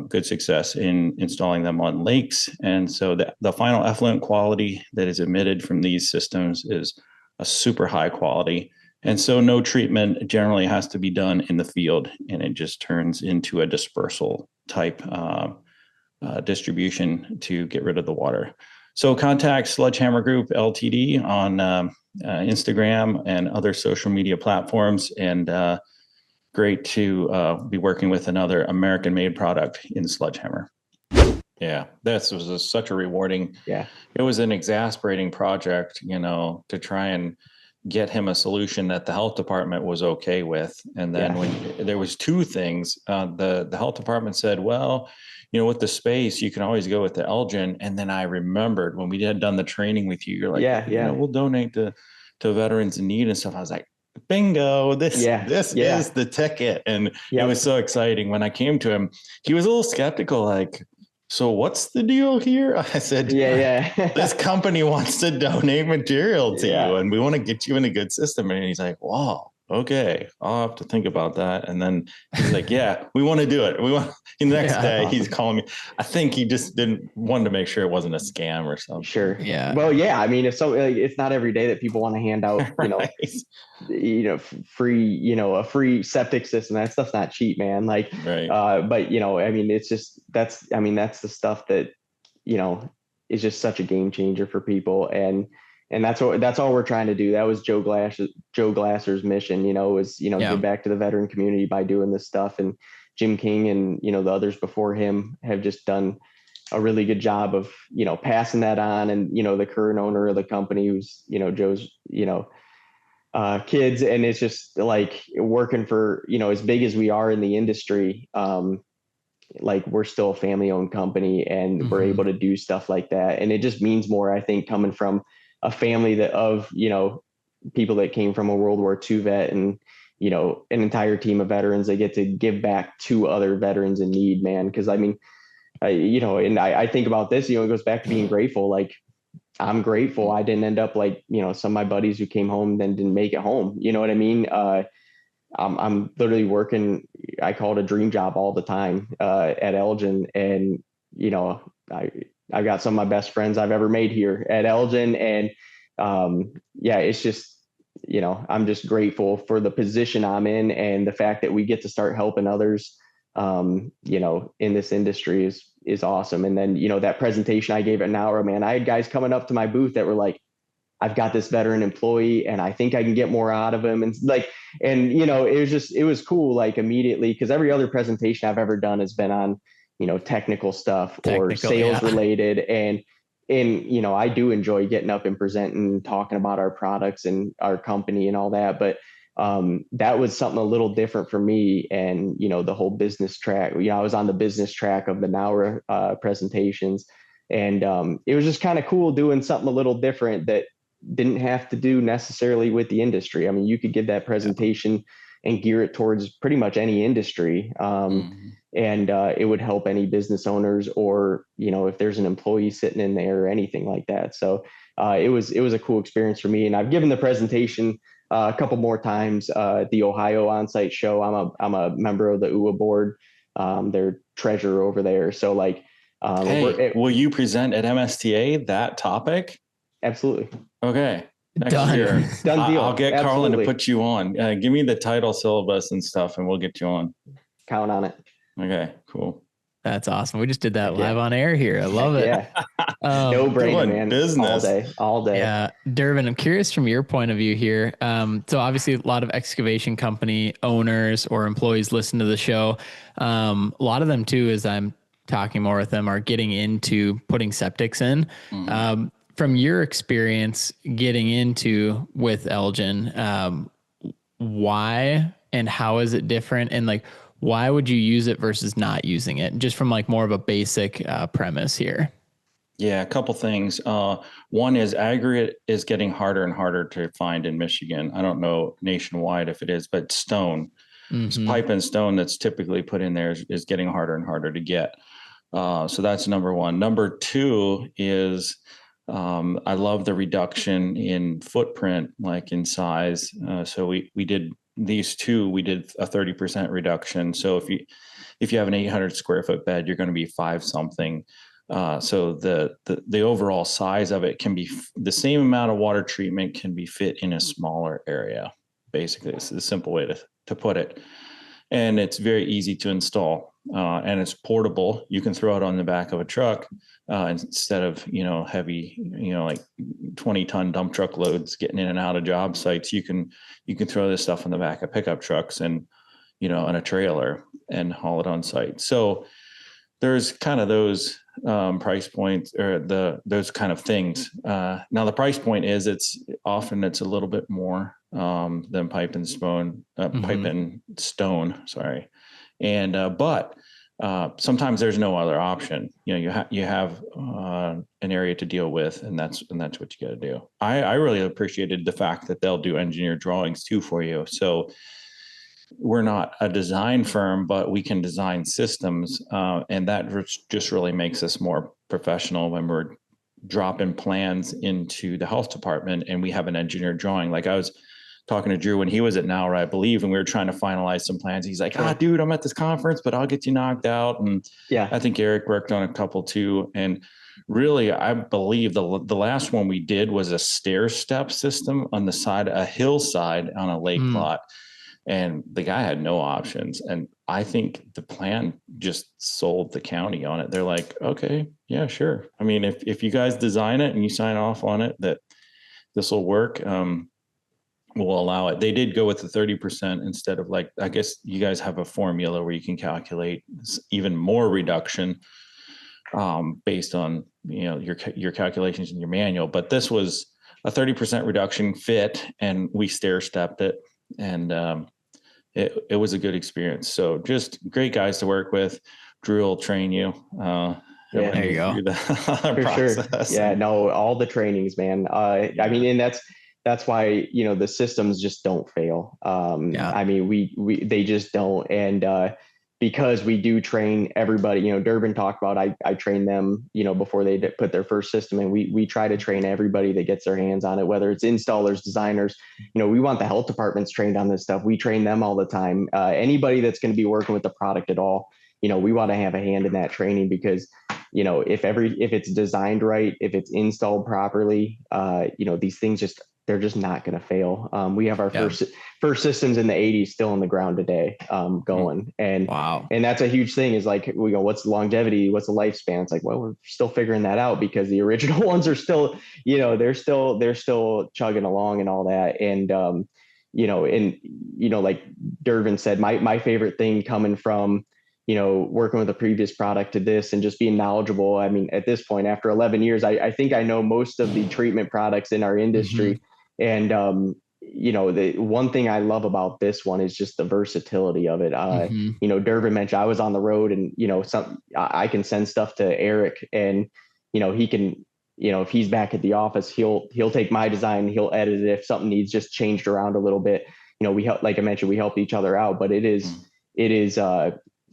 good success in installing them on lakes. And so the final effluent quality that is emitted from these systems is a super high quality. And so no treatment generally has to be done in the field, and it just turns into a dispersal type distribution to get rid of the water. So contact Sledgehammer Group Ltd on Instagram and other social media platforms. And great to be working with another American-made product in Sledgehammer. Yeah, this was such a rewarding. Yeah, it was an exasperating project, to try and get him a solution that the health department was okay with. And then when there was two things, the health department said, well, with the space, you can always go with the Eljen. And then I remembered when we had done the training with you, you're like, we'll donate to veterans in need and stuff. I was like, bingo, this is the ticket. And it was so exciting. When I came to him, he was a little skeptical, like, so what's the deal here? I said, this company wants to donate material to you, and we want to get you in a good system. And he's like, wow, okay, I'll have to think about that. And then he's like, yeah, we want to do it. We want. The next day, he's calling me. I think he just wanted to make sure it wasn't a scam or something. Sure. Yeah. Well, yeah. I mean, it's not every day that people want to hand out, free, a free septic system. That stuff's not cheap, man. Like, right. But I mean, it's just that's the stuff that is just such a game changer for people, and that's all we're trying to do. That was Joe Glasser's mission, was give back to the veteran community by doing this stuff. And Jim King and the others before him have just done a really good job of passing that on. And the current owner of the company, who's Joe's kids, and it's just like working for as big as we are in the industry, like we're still a family-owned company, and we're able to do stuff like that. And it just means more, I think, coming from a family of people that came from a World War II vet, and an entire team of veterans. They get to give back to other veterans in need, man. Because I mean, I think about this, it goes back to being grateful. Like, I'm grateful I didn't end up like some of my buddies who came home then didn't make it home. You know what I mean? I'm literally working, I call it a dream job all the time at Eljen. And, I got some of my best friends I've ever made here at Eljen. And it's just, I'm just grateful for the position I'm in, and the fact that we get to start helping others, in this industry is awesome. And then, that presentation I gave at Naura, man, I had guys coming up to my booth that were like, I've got this veteran employee and I think I can get more out of him. And it was cool, like immediately, because every other presentation I've ever done has been on, technical stuff or sales related. And I do enjoy getting up and presenting and talking about our products and our company and all that. But that was something a little different for me. And, the whole business track, I was on the business track of the Naura presentations. And it was just kind of cool doing something a little different that didn't have to do necessarily with the industry. I mean, you could give that presentation and gear it towards pretty much any industry. And it would help any business owners, or, if there's an employee sitting in there or anything like that. So it was a cool experience for me. And I've given the presentation a couple more times at the Ohio Onsite show. I'm a member of the UA board, their treasurer over there. So like, will you present at MSTA that topic? Absolutely. Okay. Next Done. year. Done deal. I'll get Absolutely. Carlin to put you on. Give me the title, syllabus and stuff, and we'll get you on. Count on it. Okay, cool. That's awesome. We just did that live on air here. I love it. Yeah. No brainer, man. Business. All day. Yeah. Dervin, I'm curious from your point of view here. So obviously a lot of excavation company owners or employees listen to the show. A lot of them too, as I'm talking more with them, are getting into putting septics in. From your experience getting into with Eljen, why and how is it different? And like, why would you use it versus not using it? Just from like more of a basic premise here. Yeah, a couple things. One is aggregate is getting harder and harder to find in Michigan. I don't know nationwide if it is, but stone, pipe and stone that's typically put in there is getting harder and harder to get. So that's number one. Number two is I love the reduction in footprint, like in size. So we did these two. We did a 30% reduction. So if you have an 800 square foot bed, you're going to be 5 something. So the overall size of it can be the same amount of water treatment can be fit in a smaller area. Basically, it's a simple way to put it. And it's very easy to install, and it's portable. You can throw it on the back of a truck instead of heavy, like 20-ton dump truck loads getting in and out of job sites. You can throw this stuff on the back of pickup trucks and on a trailer and haul it on site. So there's kind of those price points or those kind of things. Now the price point is it's a little bit more than pipe and stone. Sorry, and but sometimes there's no other option. You have an area to deal with, and that's what you got to do. I really appreciated the fact that they'll do engineer drawings too for you. So we're not a design firm, but we can design systems, and that just really makes us more professional when we're dropping plans into the health department and we have an engineer drawing. Like I was talking to Drew when he was at Nowra, I believe, and we were trying to finalize some plans. He's like, dude, I'm at this conference, but I'll get you knocked out. And yeah, I think Eric worked on a couple too. And really, I believe the last one we did was a stair step system on the side, a hillside on a lake lot. And the guy had no options. And I think the plan just sold the county on it. They're like, okay, yeah, sure. I mean, if you guys design it and you sign off on it, that this will work, we'll allow it. They did go with the 30% instead of I guess you guys have a formula where you can calculate even more reduction based on, your calculations in your manual. But this was a 30% reduction fit, and we stair stepped it. And it was a good experience. So just great guys to work with. Drew will train you. There you go. For sure. Yeah, no, all the trainings, man. I mean, and that's why, the systems just don't fail. I mean, they just don't. And because we do train everybody, Dervin talked about, I train them, before they put their first system in. We try to train everybody that gets their hands on it, whether it's installers, designers. We want the health departments trained on this stuff. We train them all the time. Anybody that's going to be working with the product at all, we want to have a hand in that training, because if it's designed right, if it's installed properly, these things they're just not going to fail. We have our first systems in the 80s still on the ground today, going. And wow. And that's a huge thing, is like, we go, what's the longevity? What's the lifespan? It's like, well, we're still figuring that out, because the original ones are still, they're still chugging along and all that. And, like Dervin said, my favorite thing coming from, working with a previous product to this and just being knowledgeable. I mean, at this point, after 11 years, I think I know most of the treatment products in our industry. And, the one thing I love about this one is just the versatility of it. Dervin mentioned I was on the road, and, I can send stuff to Eric, and, he can, if he's back at the office, he'll take my design, he'll edit it. If something needs just changed around a little bit, we help, like I mentioned, we help each other out, but it is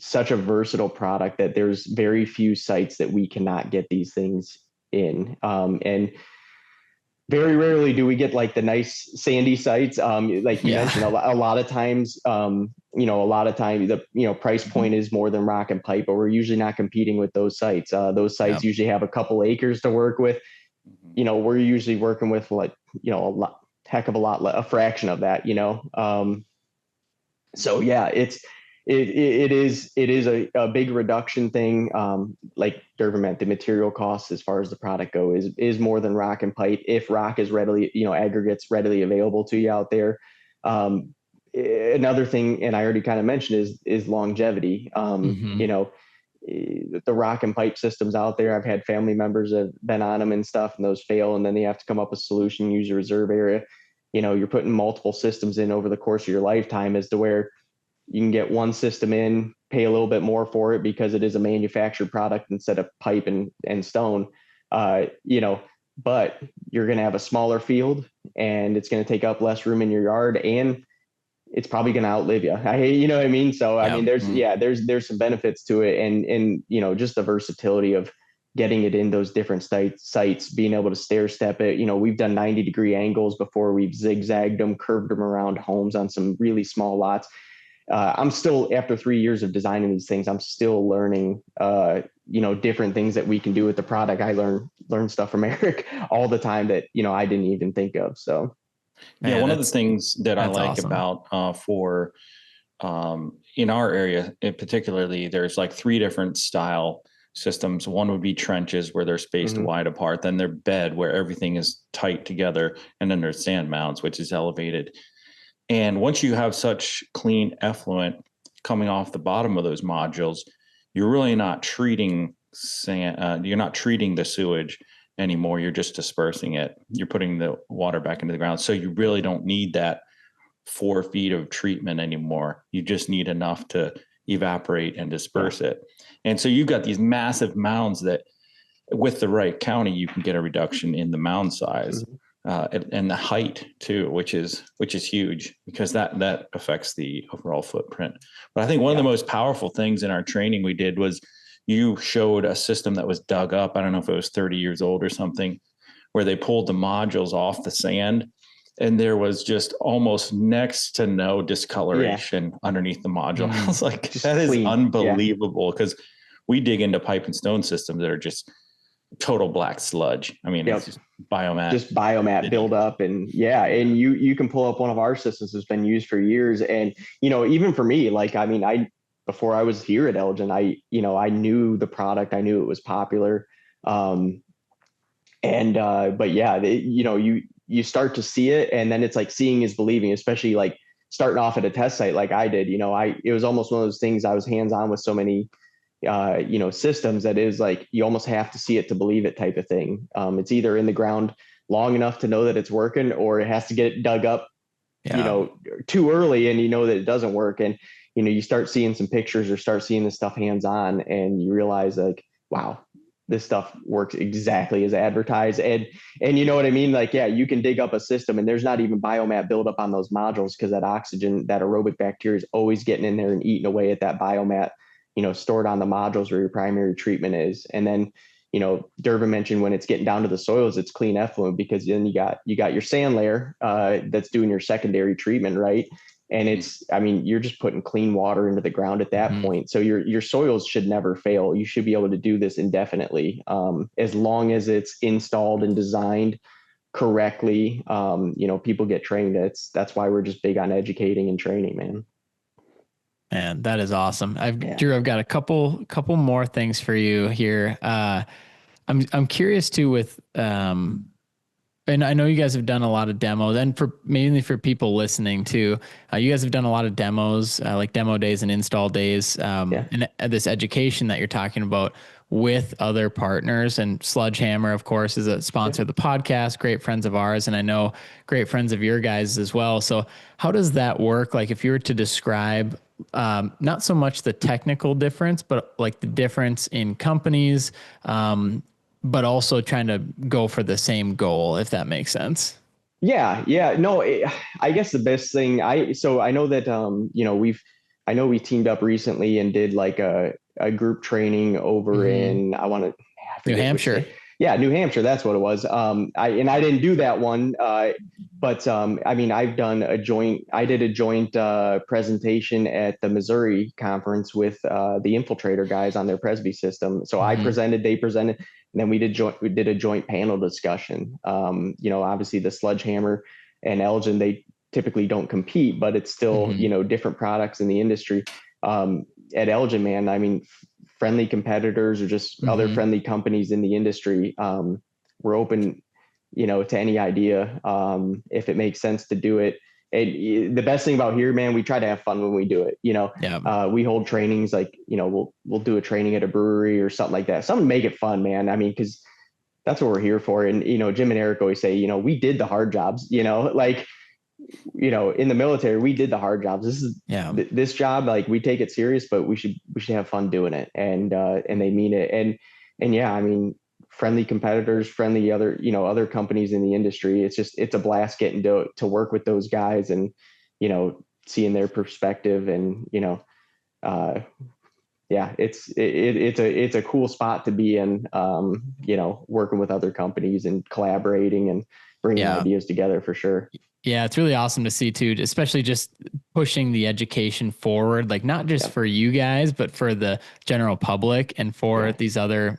such a versatile product that there's very few sites that we cannot get these things in. And very rarely do we get like the nice sandy sites. Like you mentioned, a lot of times, the price point is more than rock and pipe, but we're usually not competing with those sites. Those sites usually have a couple acres to work with. We're usually working with a fraction of that, so yeah, it is a big reduction thing. Like Dervin meant, the material costs as far as the product go is more than rock and pipe. If rock is readily, aggregates readily available to you out there. Another thing, and I already kind of mentioned, is longevity. The rock and pipe systems out there, I've had family members that have been on them and stuff, and those fail, and then they have to come up with a solution, use a reserve area. You're putting multiple systems in over the course of your lifetime, as to where you can get one system in, pay a little bit more for it because it is a manufactured product instead of pipe and stone. but you're going to have a smaller field and it's going to take up less room in your yard, and it's probably going to outlive you. You know what I mean? So, I mean, there's some benefits to it, and, just the versatility of getting it in those different sites, being able to stair step it. We've done 90-degree angles before. We've zigzagged them, curved them around homes on some really small lots. I'm still, after 3 years of designing these things, I'm still learning, different things that we can do with the product. I learn stuff from Eric all the time that, I didn't even think of. So, yeah, one of the things that I like awesome. About for in our area, particularly, there's like 3 different style systems. One would be trenches, where they're spaced wide apart. Then they're bed, where everything is tight together, and then there's sand mounds, which is elevated. And once you have such clean effluent coming off the bottom of those modules, you're really not treating sand. You're not treating the sewage anymore. You're just dispersing it. You're putting the water back into the ground. So you really don't need that 4 feet of treatment anymore. You just need enough to evaporate and disperse it. And so you've got these massive mounds that, with the right counting, you can get a reduction in the mound size. And the height too, which is huge, because that affects the overall footprint. But I think one of the most powerful things in our training we did was, you showed a system that was dug up. I don't know if it was 30 years old or something, where they pulled the modules off the sand, and there was just almost next to no discoloration underneath the module. I was like, that is unbelievable, because we dig into pipe and stone systems that are just total black sludge. I mean, it's just biomat buildup. And you can pull up one of our systems that's been used for years. And, even for me, like, I mean, before I was here at Eljen, I knew the product, I knew it was popular. But you start to see it, and then it's like seeing is believing, especially like starting off at a test site like I did. It was almost one of those things. I was hands-on with so many systems that is like, you almost have to see it to believe it type of thing. It's either in the ground long enough to know that it's working, or it has to get dug up, too early, and that it doesn't work. And, you start seeing some pictures or start seeing this stuff hands-on, and you realize, like, wow, this stuff works exactly as advertised. And you know what I mean? Like, you can dig up a system and there's not even biomat buildup on those modules, because that oxygen, that aerobic bacteria is always getting in there and eating away at that biomat, stored on the modules where your primary treatment is. And then, Dervin mentioned, when it's getting down to the soils, it's clean effluent, because then you got your sand layer that's doing your secondary treatment, right? And you're just putting clean water into the ground at that point. So your soils should never fail. You should be able to do this indefinitely, as long as it's installed and designed correctly. People get trained. That's why we're just big on educating and training, man. Man, that is awesome. Drew, I've got a couple more things for you here. I'm curious too with, and I know you guys have done a lot of demos, and mainly for people listening too, you guys have done a lot of demos, like demo days and install days, and this education that you're talking about with other partners. And Sledgehammer, of course, is a sponsor of the podcast, great friends of ours, and I know great friends of your guys as well. So how does that work? Like, if you were to describe, not so much the technical difference, but like the difference in companies, but also trying to go for the same goal, if that makes sense. Yeah. No, I guess the best thing I know that, we teamed up recently and did like a group training over in, New Hampshire. Yeah, New Hampshire. That's what it was. I didn't do that one, but I've done I did a joint presentation at the Missouri conference with the Infiltrator guys on their Presby system. So I presented, they presented, and then we did a joint panel discussion. Obviously the Sledgehammer and Eljen, they typically don't compete, but it's still, different products in the industry. At Eljen, man, friendly competitors or just other friendly companies in the industry. We're open, to any idea, if it makes sense to do it. And the best thing about here, man, we try to have fun when we do it. We hold trainings like, we'll do a training at a brewery or something like that. Something to make it fun, man. Because that's what we're here for. And, Jim and Eric always say, we did the hard jobs, in the military, we did the hard jobs. This is this job, like, we take it serious, but we should have fun doing it. And they mean it. And friendly competitors, friendly other companies in the industry. It's a blast getting to work with those guys and, seeing their perspective and, yeah, it's a cool spot to be in, working with other companies and collaborating and bringing ideas together for sure. Yeah, it's really awesome to see too, especially just pushing the education forward, like not just for you guys, but for the general public and for these other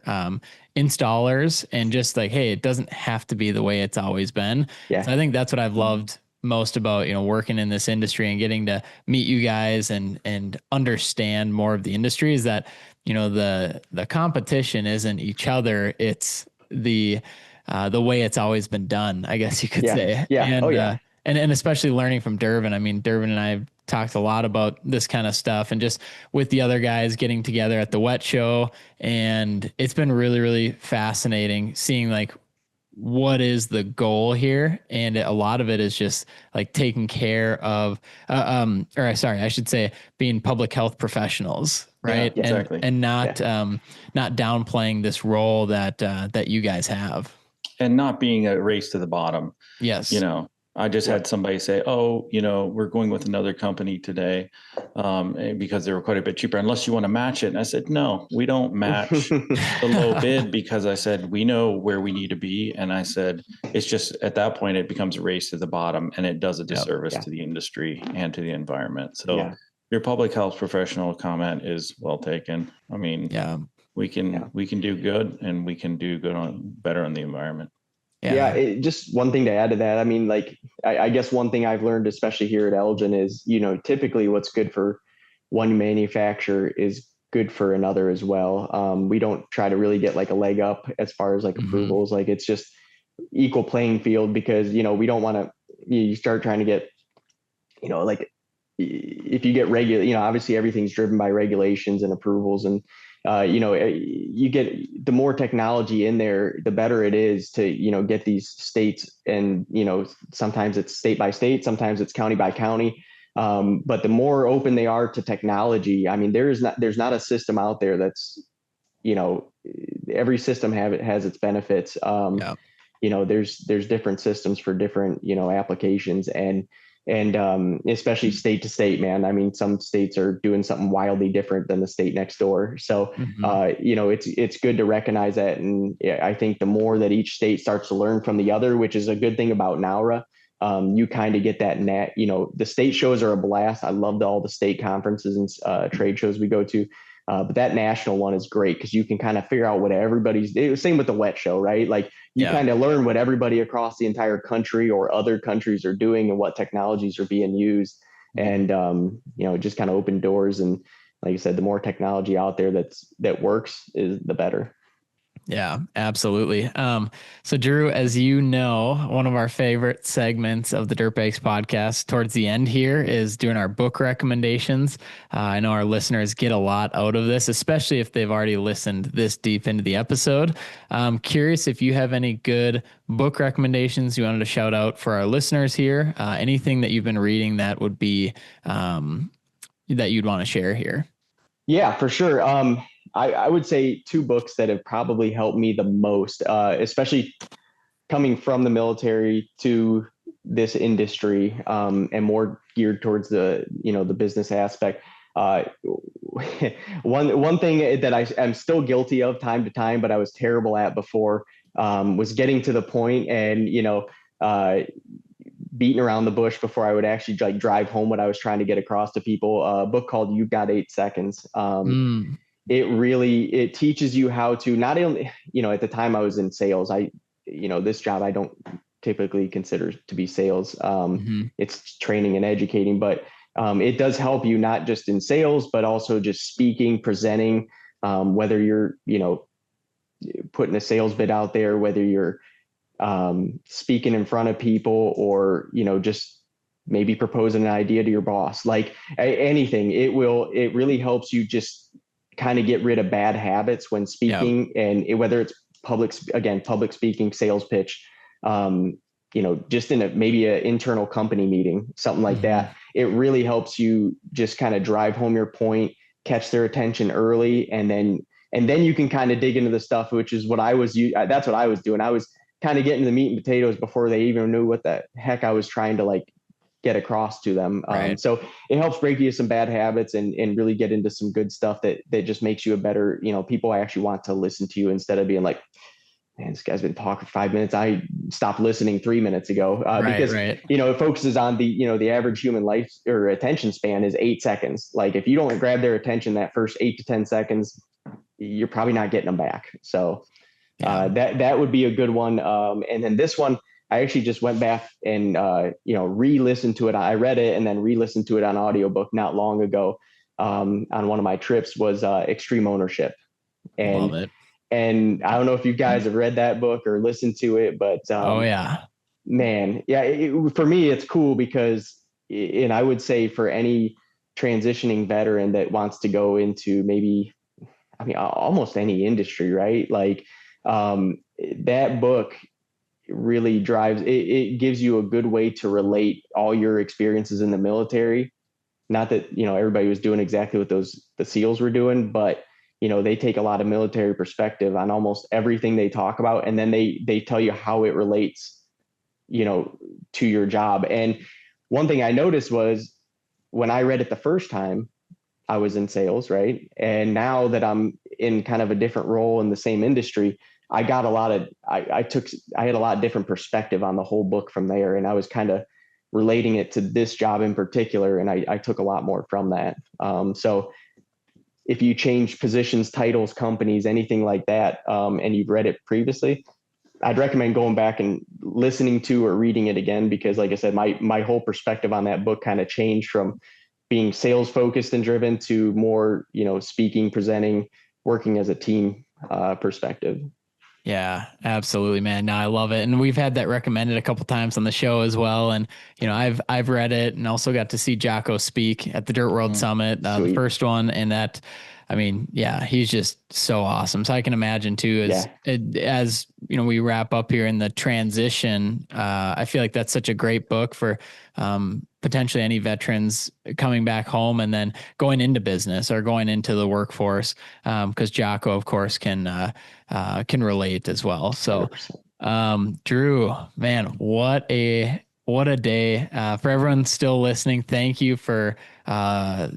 installers, and just like, hey, it doesn't have to be the way it's always been. Yeah. So I think that's what I've loved most about, working in this industry and getting to meet you guys and understand more of the industry is that, the competition isn't each other. It's the way it's always been done, I guess you could say. Yeah. And especially learning from Dervin. I mean, Dervin and I have talked a lot about this kind of stuff, and just with the other guys getting together at the wet show. And it's been really, really fascinating seeing like what is the goal here. And a lot of it is just like taking care of, I should say being public health professionals. Right. Yeah, exactly. And not downplaying this role that you guys have. And not being a race to the bottom. Yes. I just had somebody say, "Oh, we're going with another company today because they were quite a bit cheaper, unless you want to match it." And I said, "No, we don't match the low bid," because I said, we know where we need to be. And I said, it's just at that point, it becomes a race to the bottom, and it does a disservice to the industry and to the environment. So your public health professional comment is well taken. I mean, we can do good, and we can do better on the environment. Just one thing to add to that. I mean, like, I guess one thing I've learned, especially here at Eljen, is, typically what's good for one manufacturer is good for another as well. We don't try to really get like a leg up as far as like approvals. Like, it's just equal playing field, because, we don't want to, you start trying to get, like, if you get obviously everything's driven by regulations and approvals, and you get the more technology in there, the better it is to, get these states. And, sometimes it's state by state, sometimes it's county by county. But the more open they are to technology, I mean, there's not a system out there that's, every system has its benefits. There's different systems for different, applications, and especially state to state, man. I mean, some states are doing something wildly different than the state next door. So, it's good to recognize that. And I think the more that each state starts to learn from the other, which is a good thing about NAURA, you kind of get that the state shows are a blast. I loved all the state conferences and trade shows we go to. But that national one is great because you can kind of figure out what everybody's doing. Same with the wet show, right? Like you kind of learn what everybody across the entire country or other countries are doing and what technologies are being used. And, just kind of open doors. And like you said, the more technology out there that works, is the better. Yeah, absolutely. So Drew, as you know, one of our favorite segments of the Dirtbags podcast towards the end here is doing our book recommendations. I know our listeners get a lot out of this, especially if they've already listened this deep into the episode. I'm curious if you have any good book recommendations you wanted to shout out for our listeners here. Anything that you've been reading that would be that you'd want to share here. Yeah, for sure. I would say two books that have probably helped me the most, especially coming from the military to this industry, and more geared towards the business aspect. One thing that I'm still guilty of time to time, but I was terrible at before, was getting to the point and, beating around the bush before I would actually like drive home what I was trying to get across to people. A book called You've Got 8 Seconds. It teaches you how to not only, at the time I was in sales, this job I don't typically consider to be sales. It's training and educating, but it does help you not just in sales, but also just speaking, presenting, whether you're, putting a sales bid out there, whether you're speaking in front of people or, just maybe proposing an idea to your boss, like anything, it really helps you just kind of get rid of bad habits when speaking, and whether it's public speaking, sales pitch, just in maybe an internal company meeting, something like that. It really helps you just kind of drive home your point, catch their attention early, and then And then you can kind of dig into the stuff, which is what I was, that's what I was doing. I was kind of getting the meat and potatoes before they even knew what the heck I was trying to like get across to them. Right. So it helps break you some bad habits and really get into some good stuff that just makes you a better, people actually want to listen to you instead of being like, man, this guy's been talking for 5 minutes. I stopped listening 3 minutes ago because, it focuses on the average human life or attention span is 8 seconds. Like if you don't grab their attention that first 8 to 10 seconds, you're probably not getting them back. So that would be a good one. And then this one, I actually just went back and, re-listened to it. I read it and then re-listened to it on audiobook not long ago on one of my trips was Extreme Ownership. And love it. And I don't know if you guys have read that book or listened to it, but man, for me, it's cool because, and I would say for any transitioning veteran that wants to go into maybe, almost any industry, right? Like that book really drives, it gives you a good way to relate all your experiences in the military. Not that, everybody was doing exactly what the SEALs were doing, but they take a lot of military perspective on almost everything they talk about. And then they tell you how it relates, to your job. And one thing I noticed was when I read it the first time, I was in sales, right? And now that I'm in kind of a different role in the same industry, I got I had a lot different perspective on the whole book from there. And I was kind of relating it to this job in particular. And I took a lot more from that. So if you change positions, titles, companies, anything like that, and you've read it previously, I'd recommend going back and listening to or reading it again, because like I said, my whole perspective on that book kind of changed from being sales focused and driven to more, speaking, presenting, working as a team perspective. Yeah, absolutely, man. No, I love it. And we've had that recommended a couple times on the show as well. And, I've read it and also got to see Jocko speak at the Dirt World Summit, the first one. And that, he's just so awesome. So I can imagine too, as we wrap up here in the transition, I feel like that's such a great book for, potentially any veterans coming back home and then going into business or going into the workforce. Cause Jocko of course can relate as well. So, Drew, man, what a day, for everyone still listening. Thank you for,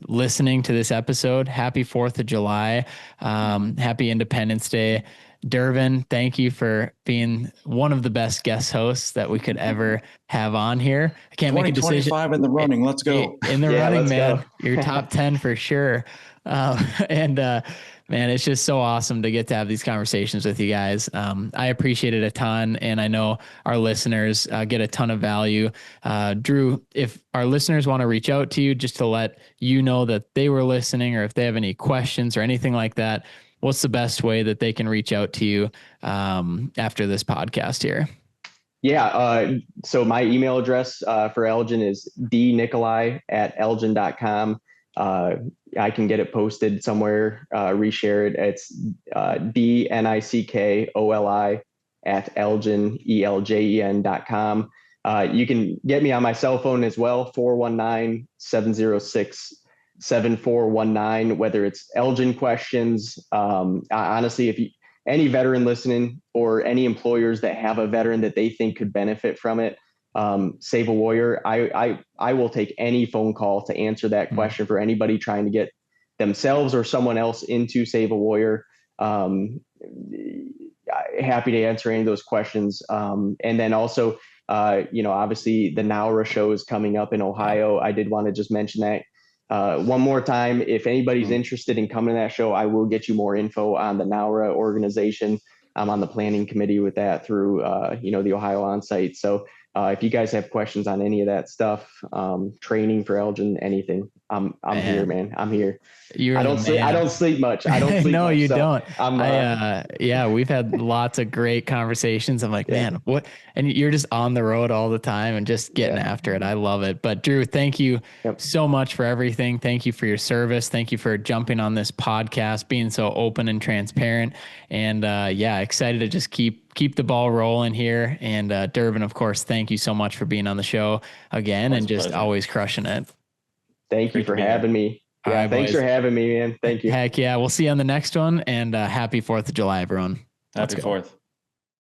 listening to this episode. Happy 4th of July. Happy Independence Day. Dervin, thank you for being one of the best guest hosts that we could ever have on here. I can't make a decision. 25 in the running. Let's go. In the running, man. Go. You're top 10 for sure. Man, it's just so awesome to get to have these conversations with you guys. I appreciate it a ton. And I know our listeners get a ton of value. Drew, if our listeners want to reach out to you just to let you know that they were listening, or if they have any questions or anything like that, what's the best way that they can reach out to you after this podcast here? Yeah. So my email address for Eljen is dnickoli@eljen.com. I can get it posted somewhere, reshare it. It's dnickoli@eljen, ELJEN.com. You can get me on my cell phone as well, 419-706-7419, whether it's Eljen questions. Honestly, if any veteran listening or any employers that have a veteran that they think could benefit from it, Save a Warrior, I will take any phone call to answer that question for anybody trying to get themselves or someone else into Save a Warrior. Happy to answer any of those questions. And then also, obviously the NAURA show is coming up in Ohio. I did want to just mention that one more time. If anybody's interested in coming to that show, I will get you more info on the NAURA organization. I'm on the planning committee with that through, the Ohio Onsite. So if you guys have questions on any of that stuff, training for Eljen, anything, I'm here, man. I'm here. I don't sleep much. I don't sleep no, much, you so don't. I'm, we've had lots of great conversations. I'm like, man, what? And you're just on the road all the time and just getting after it. I love it. But Drew, thank you so much for everything. Thank you for your service. Thank you for jumping on this podcast, being so open and transparent, and excited to just keep the ball rolling here. And Dervin, of course, thank you so much for being on the show again and just always crushing it. Thank you for having me. All Yeah, right, thanks boys. for having me, man. Thank you. Heck yeah. We'll see you on the next one, and happy 4th of July, everyone. Happy 4th.